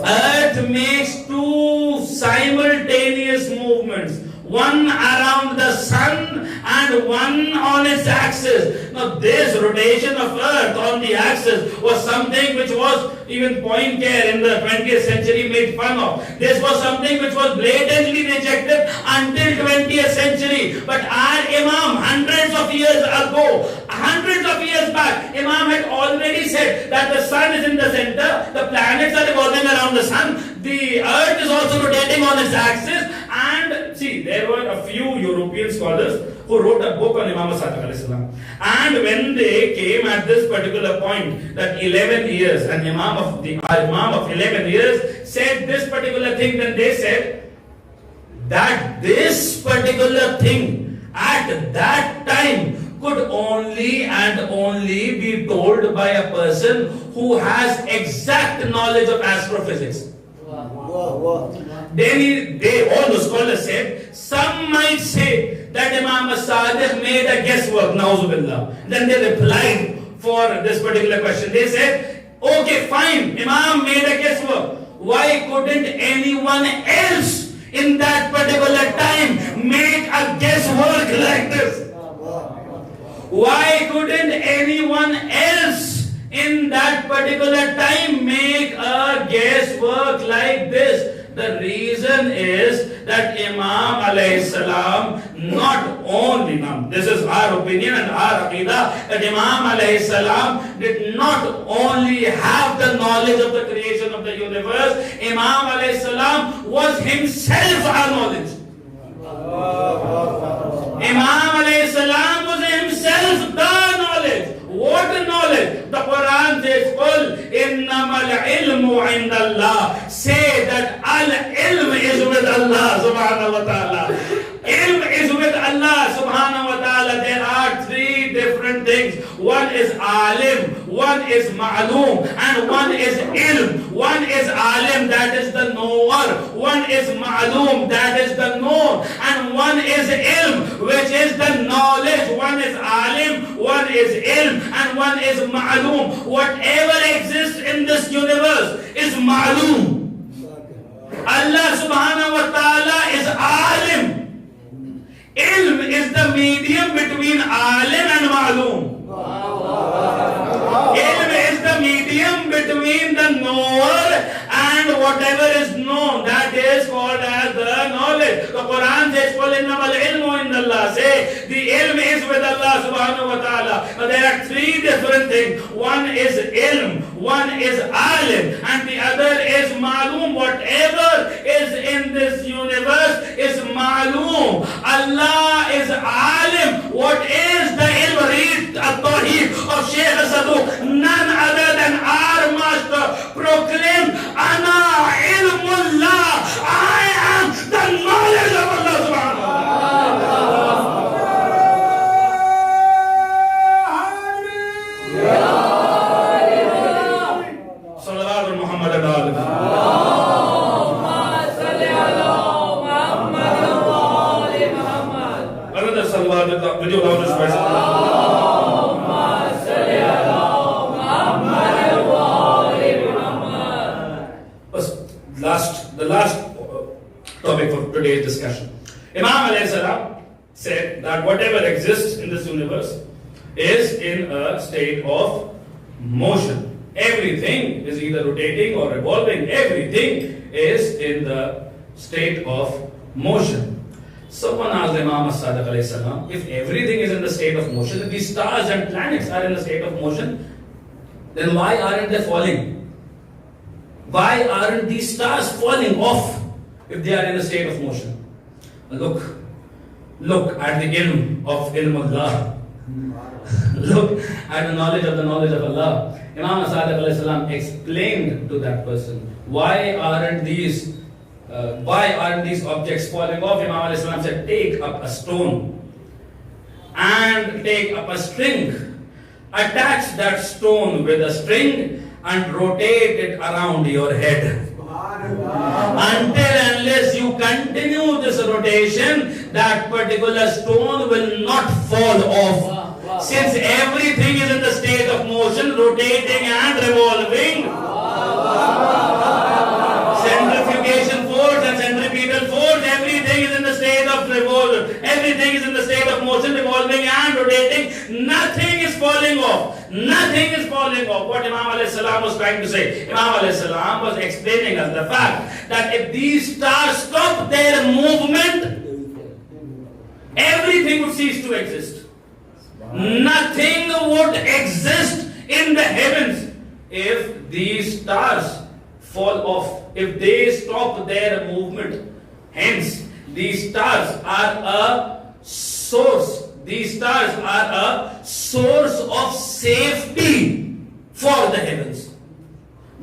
Earth makes two simultaneous movements, one around the sun and one on its axis. Now this rotation of earth on the axis was something which was even Poincare in the 20th century made fun of. This was something which was blatantly rejected until 20th century. But our Imam, hundreds of years back, Imam had already said that the sun is in the center, the planets are revolving around the sun, the earth is also rotating on its axis. And see, there were a few European scholars who wrote a book on Imam Sahib. And when they came at this particular point, that 11 years, and Imam of 11 years said this particular thing, then they said that this particular thing at that time could only and only be told by a person who has exact knowledge of astrophysics. Then all the scholars said, some might say that Imam Sahib made a guesswork, na'uzubillah. Then they replied for this particular question. They said, okay, fine, Imam made a guesswork. Why couldn't anyone else in that particular time make a guesswork like this? Why couldn't anyone else in that particular time make a guesswork like this? The reason is that Imam alayhi salam not only, now this is our opinion and our aqidah, that Imam alayhi salam did not only have the knowledge of the creation of the universe, Imam alayhi salam was himself our knowledge. Imam alayhi salam was himself the knowledge. What knowledge? The Quran says, "Qul innamal ilmu indallah." Say that al-ilm is with Allah subhanahu wa ta'ala. Ilm is with Allah subhanahu wa ta'ala. There are things. One is alim, one is ma'loom, and one is ilm. One is alim, that is the knower. One is ma'loom, that is the known. And one is ilm, which is the knowledge. One is alim, one is ilm, and one is ma'loom. Whatever exists in this universe is ma'loom. Allah subhanahu wa ta'ala is alim. Ilm is the medium between alim and ma'loom. Ilm is the medium between the knower and whatever is known. That is called as the knowledge. The Quran says, قُلْ إِنَّمَا الْعِلْمُ عِنْدَ اللَّهِ. Say, the ilm is with Allah subhanahu wa ta'ala. But there are three different things. One is ilm, one is alim, and the other is ma'loom. Whatever is in this universe is ma'loom. Allah is alim. What is the ilm? Read at-Tawheed of Shaykh Sadhu. None other than our master proclaimed, Ana ilmullah. I am the knowledge of Allah subhanahu wa ta'ala. Salawat Muhammad al-Alim. Another salawat, would you allow this person? The last topic for today's discussion. Imam alayhi salam said that whatever exists in this universe is in a state of motion. Everything is either rotating or revolving. Everything is in the state of motion. Someone asked Imam as-Sadiq alayhi salam, if everything is in the state of motion, if these stars and planets are in the state of motion, then why aren't they falling? Why aren't these stars falling off if they are in a state of motion? Look at the ilm of ilmullah. Look at the knowledge of Allah. Imam as-Sadiq alayhi salam explained to that person, why aren't these objects falling off? Imam alayhi salam said, take up a stone and take up a string, attach that stone with a string and rotate it around your head. Until unless you continue this rotation, that particular stone will not fall off. Since everything is in the state of motion, rotating and revolving, centrifugation force and centripetal force, everything is in the state of revolve. Everything is in the state of motion, revolving and rotating. Nothing is falling off. Nothing is falling off. What Imam alayhi salam was trying to say? Imam alayhi salam was explaining us the fact that if these stars stop their movement, everything would cease to exist. Nothing would exist in the heavens if these stars fall off, if they stop their movement. Hence, these stars are a source. These stars are a source of safety for the heavens.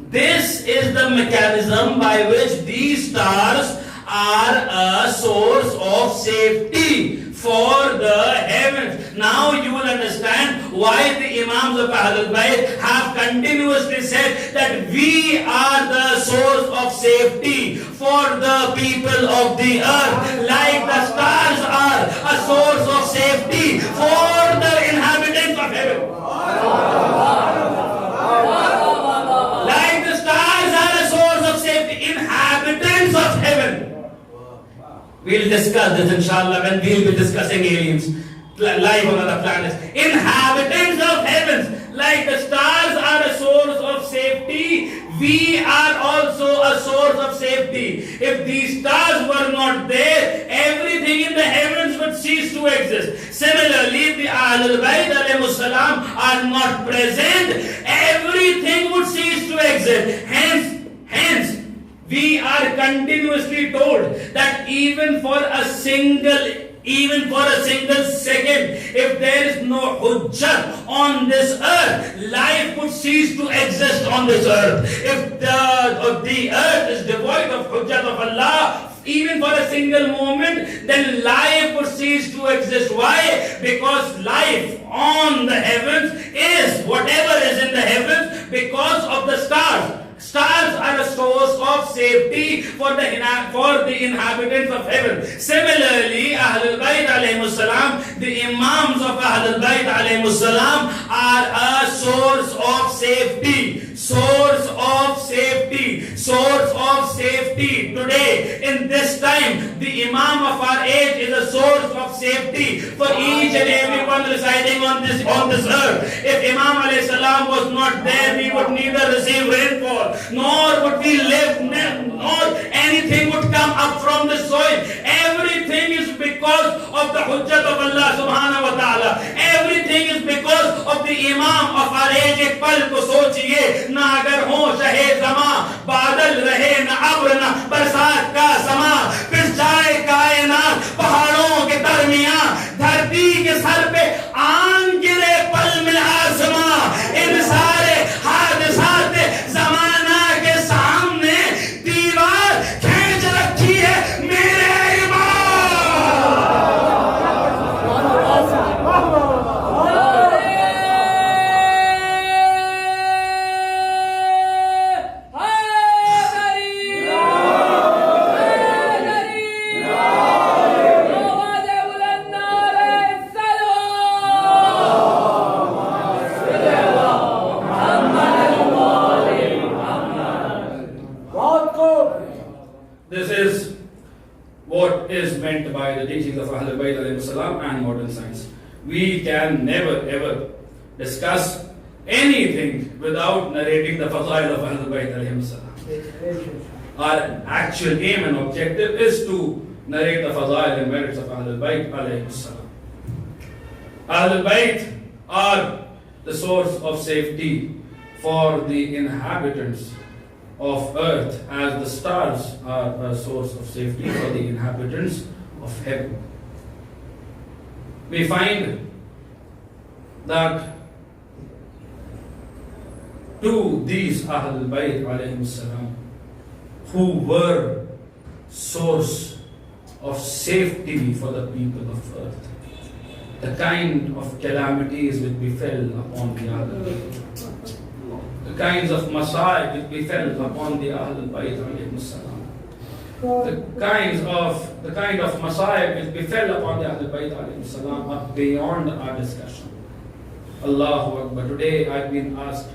This is the mechanism by which these stars are a source of safety for the heavens. Now you will understand why the Imams of Ahlul Bayt have continuously said that we are the source of safety for the people of the earth, like the stars are a source of safety for the inhabitants of heaven. Like the stars are a source of safety, inhabitants of heaven. We'll discuss this inshallah when we'll be discussing aliens, life on other planets. Inhabitants of heavens, like the stars are a source of safety, we are also a source of safety. If these stars were not there, everything in the heavens would cease to exist. Similarly, the Ahlul Bayt alayhimus salam are not present, everything would cease to exist. Hence, we are continuously told that even for a single second, if there is no hujjat on this earth, life would cease to exist on this earth. If the earth is devoid of hujjat of Allah, even for a single moment, then life would cease to exist. Why? Because life on the heavens is whatever is in the heavens because of the stars. Stars are a source of safety for the inhabitants of heaven. Similarly, Ahlul Bayt alayhimus salam, the Imams of Ahlul Bayt alayhimus salam are a source of safety. Source of safety. Source of safety. Today, in this time, the Imam of our age is a source of safety for each and everyone residing on this earth. If Imam alayhi salam was not there, we would neither receive rainfall, nor would we live, nor anything would come up from the soil. Everything is because of the hujjat of Allah subhanahu wa ta'ala. Everything is because of the Imam of our age. एक पल को सोचिए, ना अगर हो शहे ज़मा, बादल रहे ना अब्र ना बरसात का समा, फिर जाए कायनात पहाड़ों के दरमियां, धरती के सर पे आन गिरे पल में आसमां, इन सारे हादसात ज़माना के सामने दीवार खींच रखी है मेरे by the teachings of Ahlul Bayt alayhi salam and modern science. We can never ever discuss anything without narrating the fadail of Ahlul Bayt alayhi salam. Our actual aim and objective is to narrate the fadail and merits of Ahlul Bayt alayhi salam. Ahlul Bayt are the source of safety for the inhabitants of earth, as the stars are a source of safety for the inhabitants of heaven. We find that to these Ahlul Bayt alayhim salam, who were source of safety for the people of earth, the kind of calamities which befell upon the Ahlul Bayt, the kinds of masaib which befell upon the Ahlul Bayt alayhim salam, the kind of masaib which befell upon the Ahlul Bayt alayhim salam are beyond our discussion. Allahu Akbar. Today I've been asked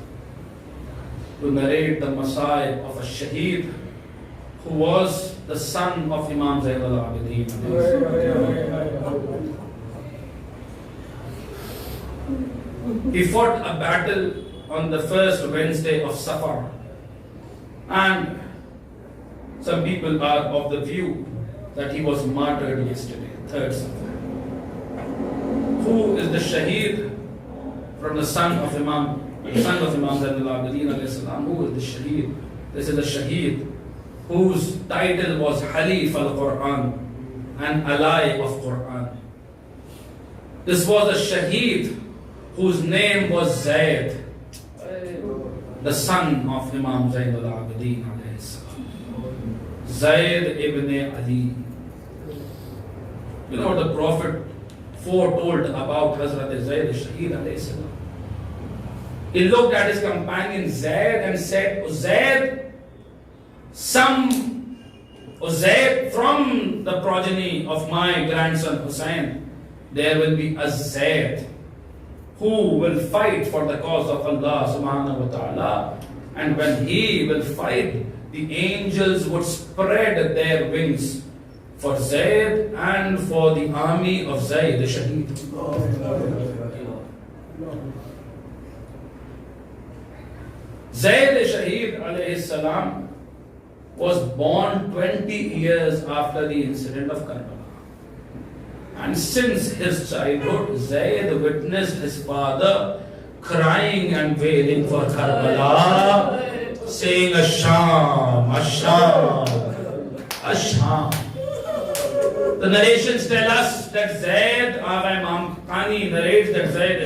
to narrate the masaib of a shaheed who was the son of Imam Zainul Abidin. He fought a battle on the first Wednesday of Safar, and some people are of the view that he was martyred yesterday, third Safar. Who is the shaheed from the son of Imam Zainul Abidin alayhi salam? Who is the shaheed? This is the shaheed whose title was Halif al-Quran and Alai of Quran. This was a shaheed whose name was Zayd, the son of Imam Zainul Abidin alayhi salam. Zayd ibn Ali. You know what the Prophet foretold about Hazrat Zayd al-Shaheed alayhi salam? He looked at his companion Zayd and said, O Zayd, from the progeny of my grandson Hussein, there will be a Zayd who will fight for the cause of Allah subhanahu wa ta'ala, and when he will fight, the angels would spread their wings for Zayd and for the army of Zayd the Shaheed. Zayd the Shaheed alayhi salam was born 20 years after the incident of Karbala. And since his childhood, Zayd witnessed his father crying and wailing for Karbala, saying, Asham, Asham, Asham. The narrations tell us that Zayd, Imam Qani narrates that Zayd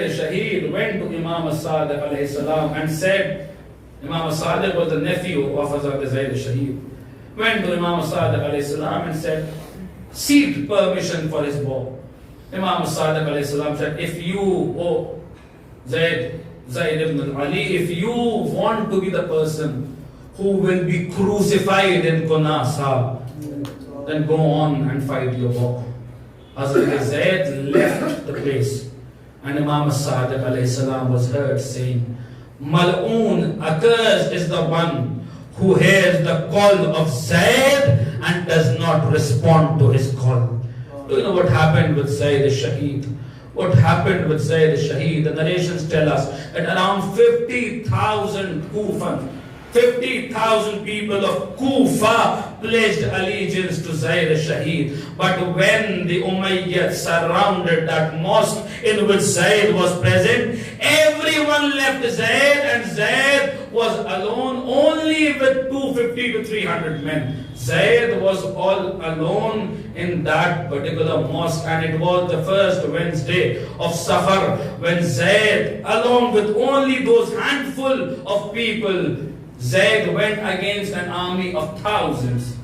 al-Shaheed, went to Imam al-Sadiq alayhi salam and said, Imam al-Sadiq was the nephew of Hazrat Zayd al-Shaheed, went to Imam al-Sadiq alayhi salam and said, seek permission for his bow. Imam Sadiq alayhi salam said, if you, oh Zayd ibn Ali, if you want to be the person who will be crucified in Qunasa, then go on and fight your war. Hazrat Zayd left the place, and Imam Sadiq alayhi salam was heard saying, Mal'oon, accursed is the one who hears the call of Zayd and does not respond to his call. Do you know what happened with Zayd al-Shaheed? What happened with Zayd al-Shaheed? The narrations tell us that around 50,000 Kufa, 50,000 people of Kufa pledged allegiance to Zayd al-Shaheed. But when the Umayyads surrounded that mosque in which Zayd was present, everyone left Zayd, and Zayd was alone only with 250 to 300 men. Zayd was all alone in that particular mosque, and it was the first Wednesday of Safar when Zayd, along with only those handful of people, Zayd went against an army of thousands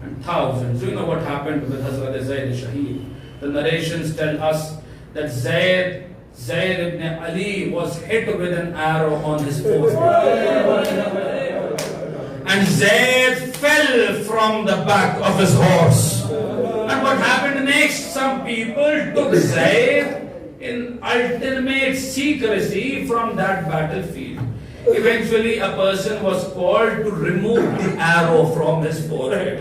and thousands. Do you know what happened with Hazrat Zayd al-Shaheed? The narrations tell us that Zayd ibn Ali was hit with an arrow on his forehead. And Zayd fell from the back of his horse. And what happened next? Some people took Zayd in ultimate secrecy from that battlefield. Eventually a person was called to remove the arrow from his forehead.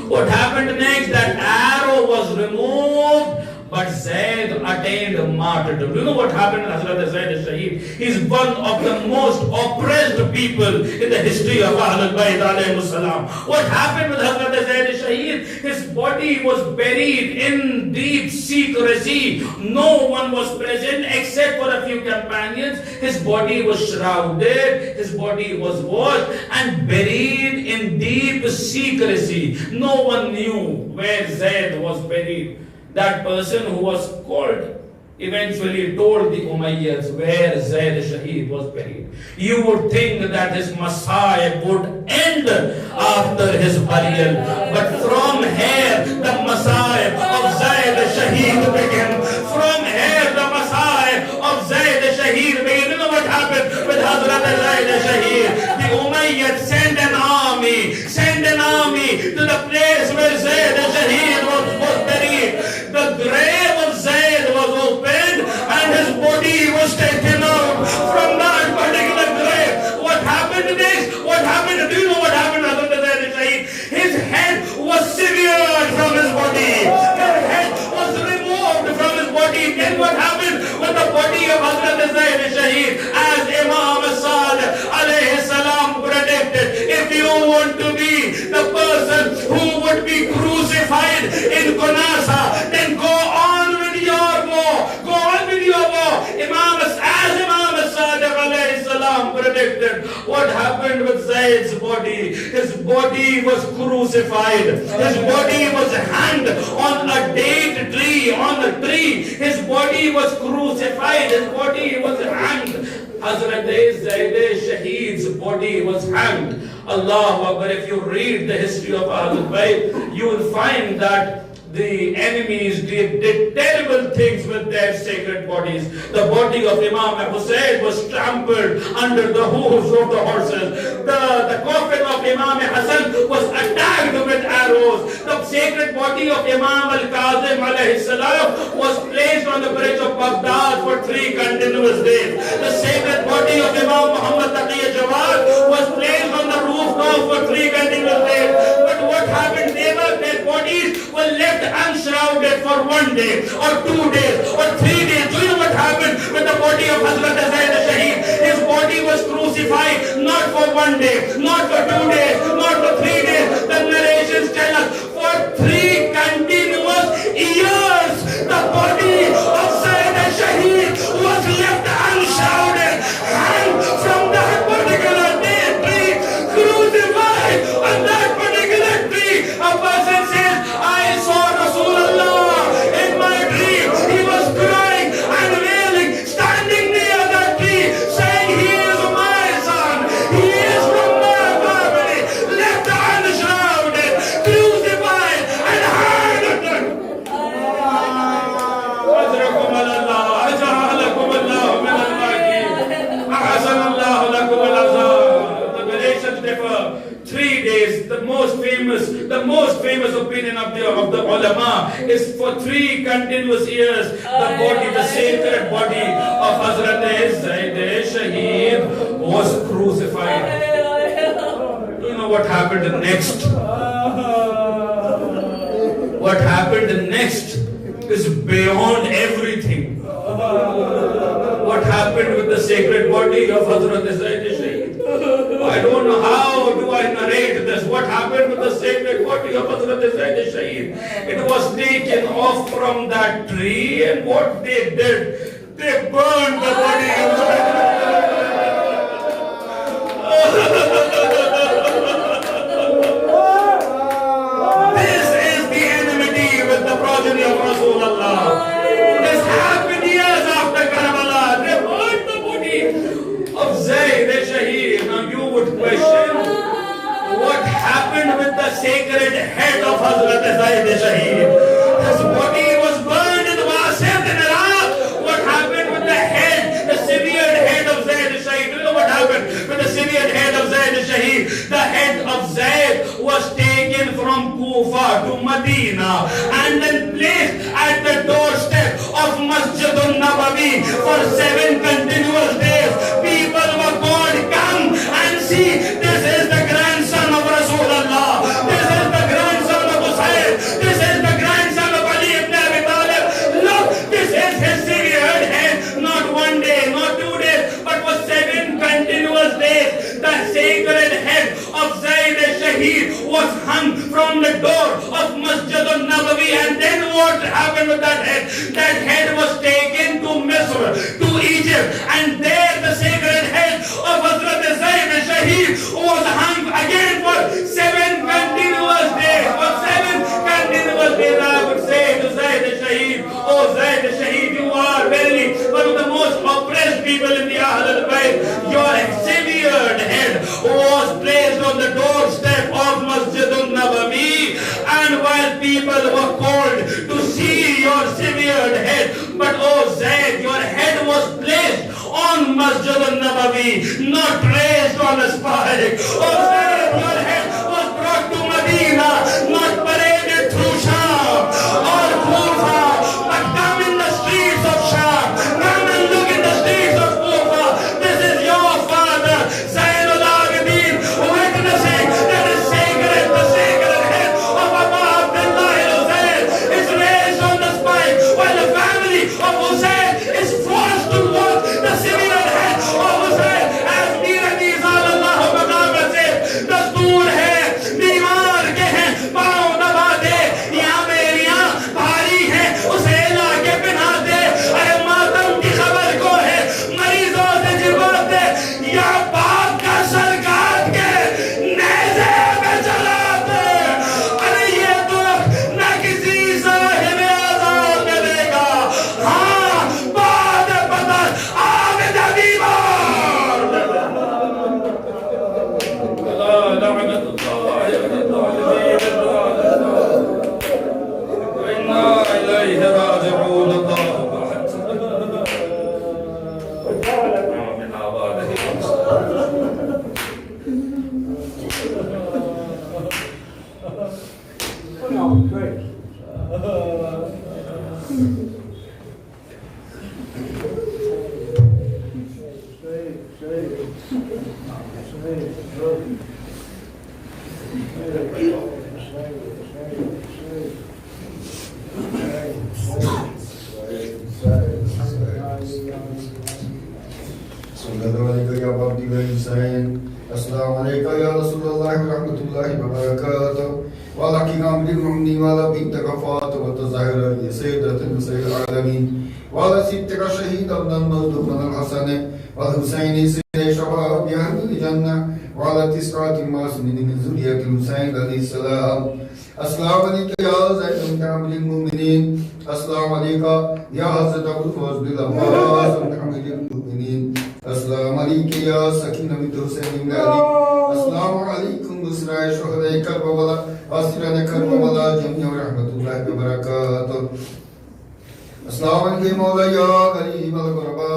What happened next? That arrow was removed, but Zayd attained martyrdom. Do you know what happened to Hazrat Zayd al-Shaheed? He's one of the most oppressed people in the history of Ahlul Bayt alayhi salam. What happened with Hazrat Zayd al-Shaheed? His body was buried in deep secrecy. No one was present except for a few companions. His body was shrouded, his body was washed and buried in deep secrecy. No one knew where Zayd was buried. That person who was called eventually told the Umayyads where Zayd al-Shaheed was buried. You would think that his Messiah would end after his burial. But from here, the Messiah of Zayd al-Shaheed began. From here, the Messiah of Zayd al-Shaheed began. You know what happened with Hazrat Zayd al-Shaheed? The Umayyads sent an army to the place where Zayd al-Shaheed was buried. The grave of Zayd was opened and his body was taken out from that particular grave. What happened next? What happened? Do you know what happened to Zayd al-Shaheed? His head was severed from his body. His head was removed from his body. Then what happened with the body of Hazrat Zayd al-Shaheed? As Imam Sadiq alayhi salam predicted, if you want to be the person who would be crucified in Qunasa, then go on with your war. Go on with your war. Imam Sadiq alayhi salam predicted. What happened with Zayd's body? His body was crucified. His body was hanged on a date tree, on a tree. His body was crucified. His body was hanged. Hazrat Zayd al-Shaheed's body was hanged. Allahu Akbar. If you read the history of Ahlul Bayt, you will find that the enemies did terrible things with their sacred bodies. The body of Imam Hussein was trampled under the hooves of the horses. The coffin of Imam Hassan was attacked with arrows. The sacred body of Imam Al-Kazim alayhi salam was placed on the bridge of Baghdad for 3 continuous days. The sacred body of Imam Muhammad Taqi Jawad was placed on the rooftop for 3 continuous days. But what happened? Their bodies were left unshrouded for 1 day or 2 days or 3 days. Do you know what happened with the body of Hazrat Zayd al-Shaheed? His body was crucified not for 1 day, not for 2 days, not for 3 days. The narrations tell us for 3 continuous years the body of Zayd al-Shaheed was left unshrouded, hanged from that particular tree, crucified on that particular tree. A person says, I saw Rasulullah in my dream. He was crying and wailing, standing near that tree, saying, he is my son. He is from my 3 days. The most famous opinion of the ulama is for 3 continuous years, the sacred body of Hazrat Zaid Shaheed was crucified. Do you know what happened next? What happened next is beyond everything. What happened with the sacred body of Hazrat Zaid Shaheed? I don't know how do I narrate this. What happened with the sacred body of Hazrat Zaid Shaheed? It was taken off from that tree, and what they did, they burned the body of This is the enmity with the progeny of Rasulullah. This happened years after Karbala. They burned the body of Zaid Shaheed. Now you would question, what happened with the sacred head of Hazrat Zaid Shaheed? His body was burned in Wasit in Iraq. What happened with the head, the severed head of Zaid Shaheed? Do you know what happened with the severed head of Zaid Shaheed? The head of Zaid was taken from Kufa to Medina and then placed at the doorstep of Masjid al-Nabawi for 7 continuous days. People were called, come and see, this is the grandson of Rasulullah. This is the grandson of Hussain. This is the grandson of Ali ibn Abi Talib. Look, this is his severed head. Not 1 day, not 2 days, but for 7 continuous days. The sacred head of Zaid Shaheed was hung from the door of Masjid al-Nabawi, and then what happened with that head? That head was taken to Misr, to Egypt, and there the sacred head of Hazrat Zaid Shaheed was hung again for 7 continuous days. For 7 continuous days, I would say to Zaid Shaheed, oh Zaid Shaheed, you are verily one of the most oppressed people in the Ahl al-Bayt. Your severed head was placed on the doorstep of Masjid al-Nabawi, and while people were called to see your severed head, but oh Zaid, your head was placed on Masjid al-Nabawi, not raised on a spike. Oh Zaid, your head was brought to Medina, not paraded through Sham or Kufa, but come in the streets of Sham. Come and look in the streets of Kufa. This is your father, Zainul Abidin, witnessing that the sacred head of Abu Abdullah al-Zaid is raised on the spike, while the family of Hussain is forced to watch the severed head of Hussain. As Mir Aziz Allah Maqam se dastur hai, बीमार के हैं पाँव दबा दे, या मेरियां भारी हैं उसे लाके पहना दे, अरे मातम की खबर को है मरीजों से चिपा दे, या बाप का सर काट के नेज़े में चला दे, अरे ये तो न किसी साहिब आज़ाद में देगा, हाँ बाद पता आबिद बीमार। Assalamu alaikum ya Rasulullah wa rahmatullahi wa barakatuh. Wa laki amri mu'mini wa la binta kafat wa tazahira ya sayyidatul sayyid al-alamin. Wa la sittaka shahidan min al-mawdud min al-hasan wa al-Husaini sayyid Shabab ya ahli jannah wa la tis'ati masnin min zuriyati al-Husain alayhi salam. Assalamu alaikum ya Zaid al Momineen. Assalamu alaikum ya Hazrat Abul Fazl al-Abbas al-Mu'minin. Assalamu alaikum ya Sakina bint Husain ibn Ali. Assalamu alaikum Busra Shahadath Karbala Asirana Karbala Jamia wa rahmatullahi wa barakatuh. Assalamu alaikum Mawla ya Gharib al-Ghuraba.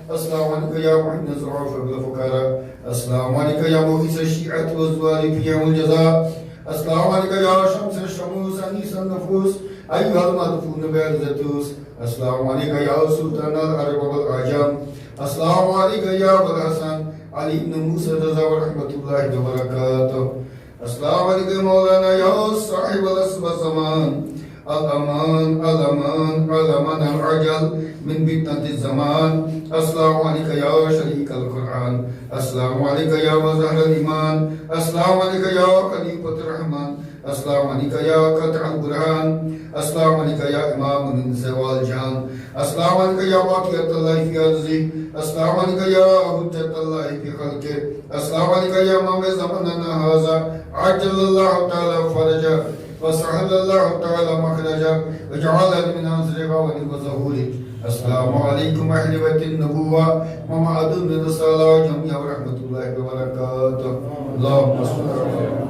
Assalamu alaikum ya Mu'in Zu'af al-Fuqara. Assalamu alaikum ya Muhis al-Shi'at والزوال في يوم الجزاء. السلام عليك يا شمس الشموس أنيس النفوس أيها المدفون بالزتوس. السلام عليك يا سلطان العرب والعجم. السلام عليك يا أبو الحسن علي بن موسى رضا ورحمة الله وبركاته. السلام عليك مولانا يا صاحب الأسباب الزمان. الأمان الأمان الأمان العجل من فتنة الزمان. السلام عليك يا شريك القرآن. السلام عليك يا مظهر الإيمان. السلام عليك يا خليفة الرحمن. السلام عليك يا قطع البرهان. السلام عليك يا إمام من زوال جهان. السلام عليك يا واقية الله في أرضه. السلام عليك يا حجة الله في خلقه. السلام عليك يا إمام زماننا هذا. عجل الله تعالى فرجه وسهل الله تعالى مخرجه وجعل من أنصر غوله وظهوره. السلام عليكم أهل بيت النبوة ومعدود من الصلاة جميعا ورحمة الله وبركاته. اللهم صل على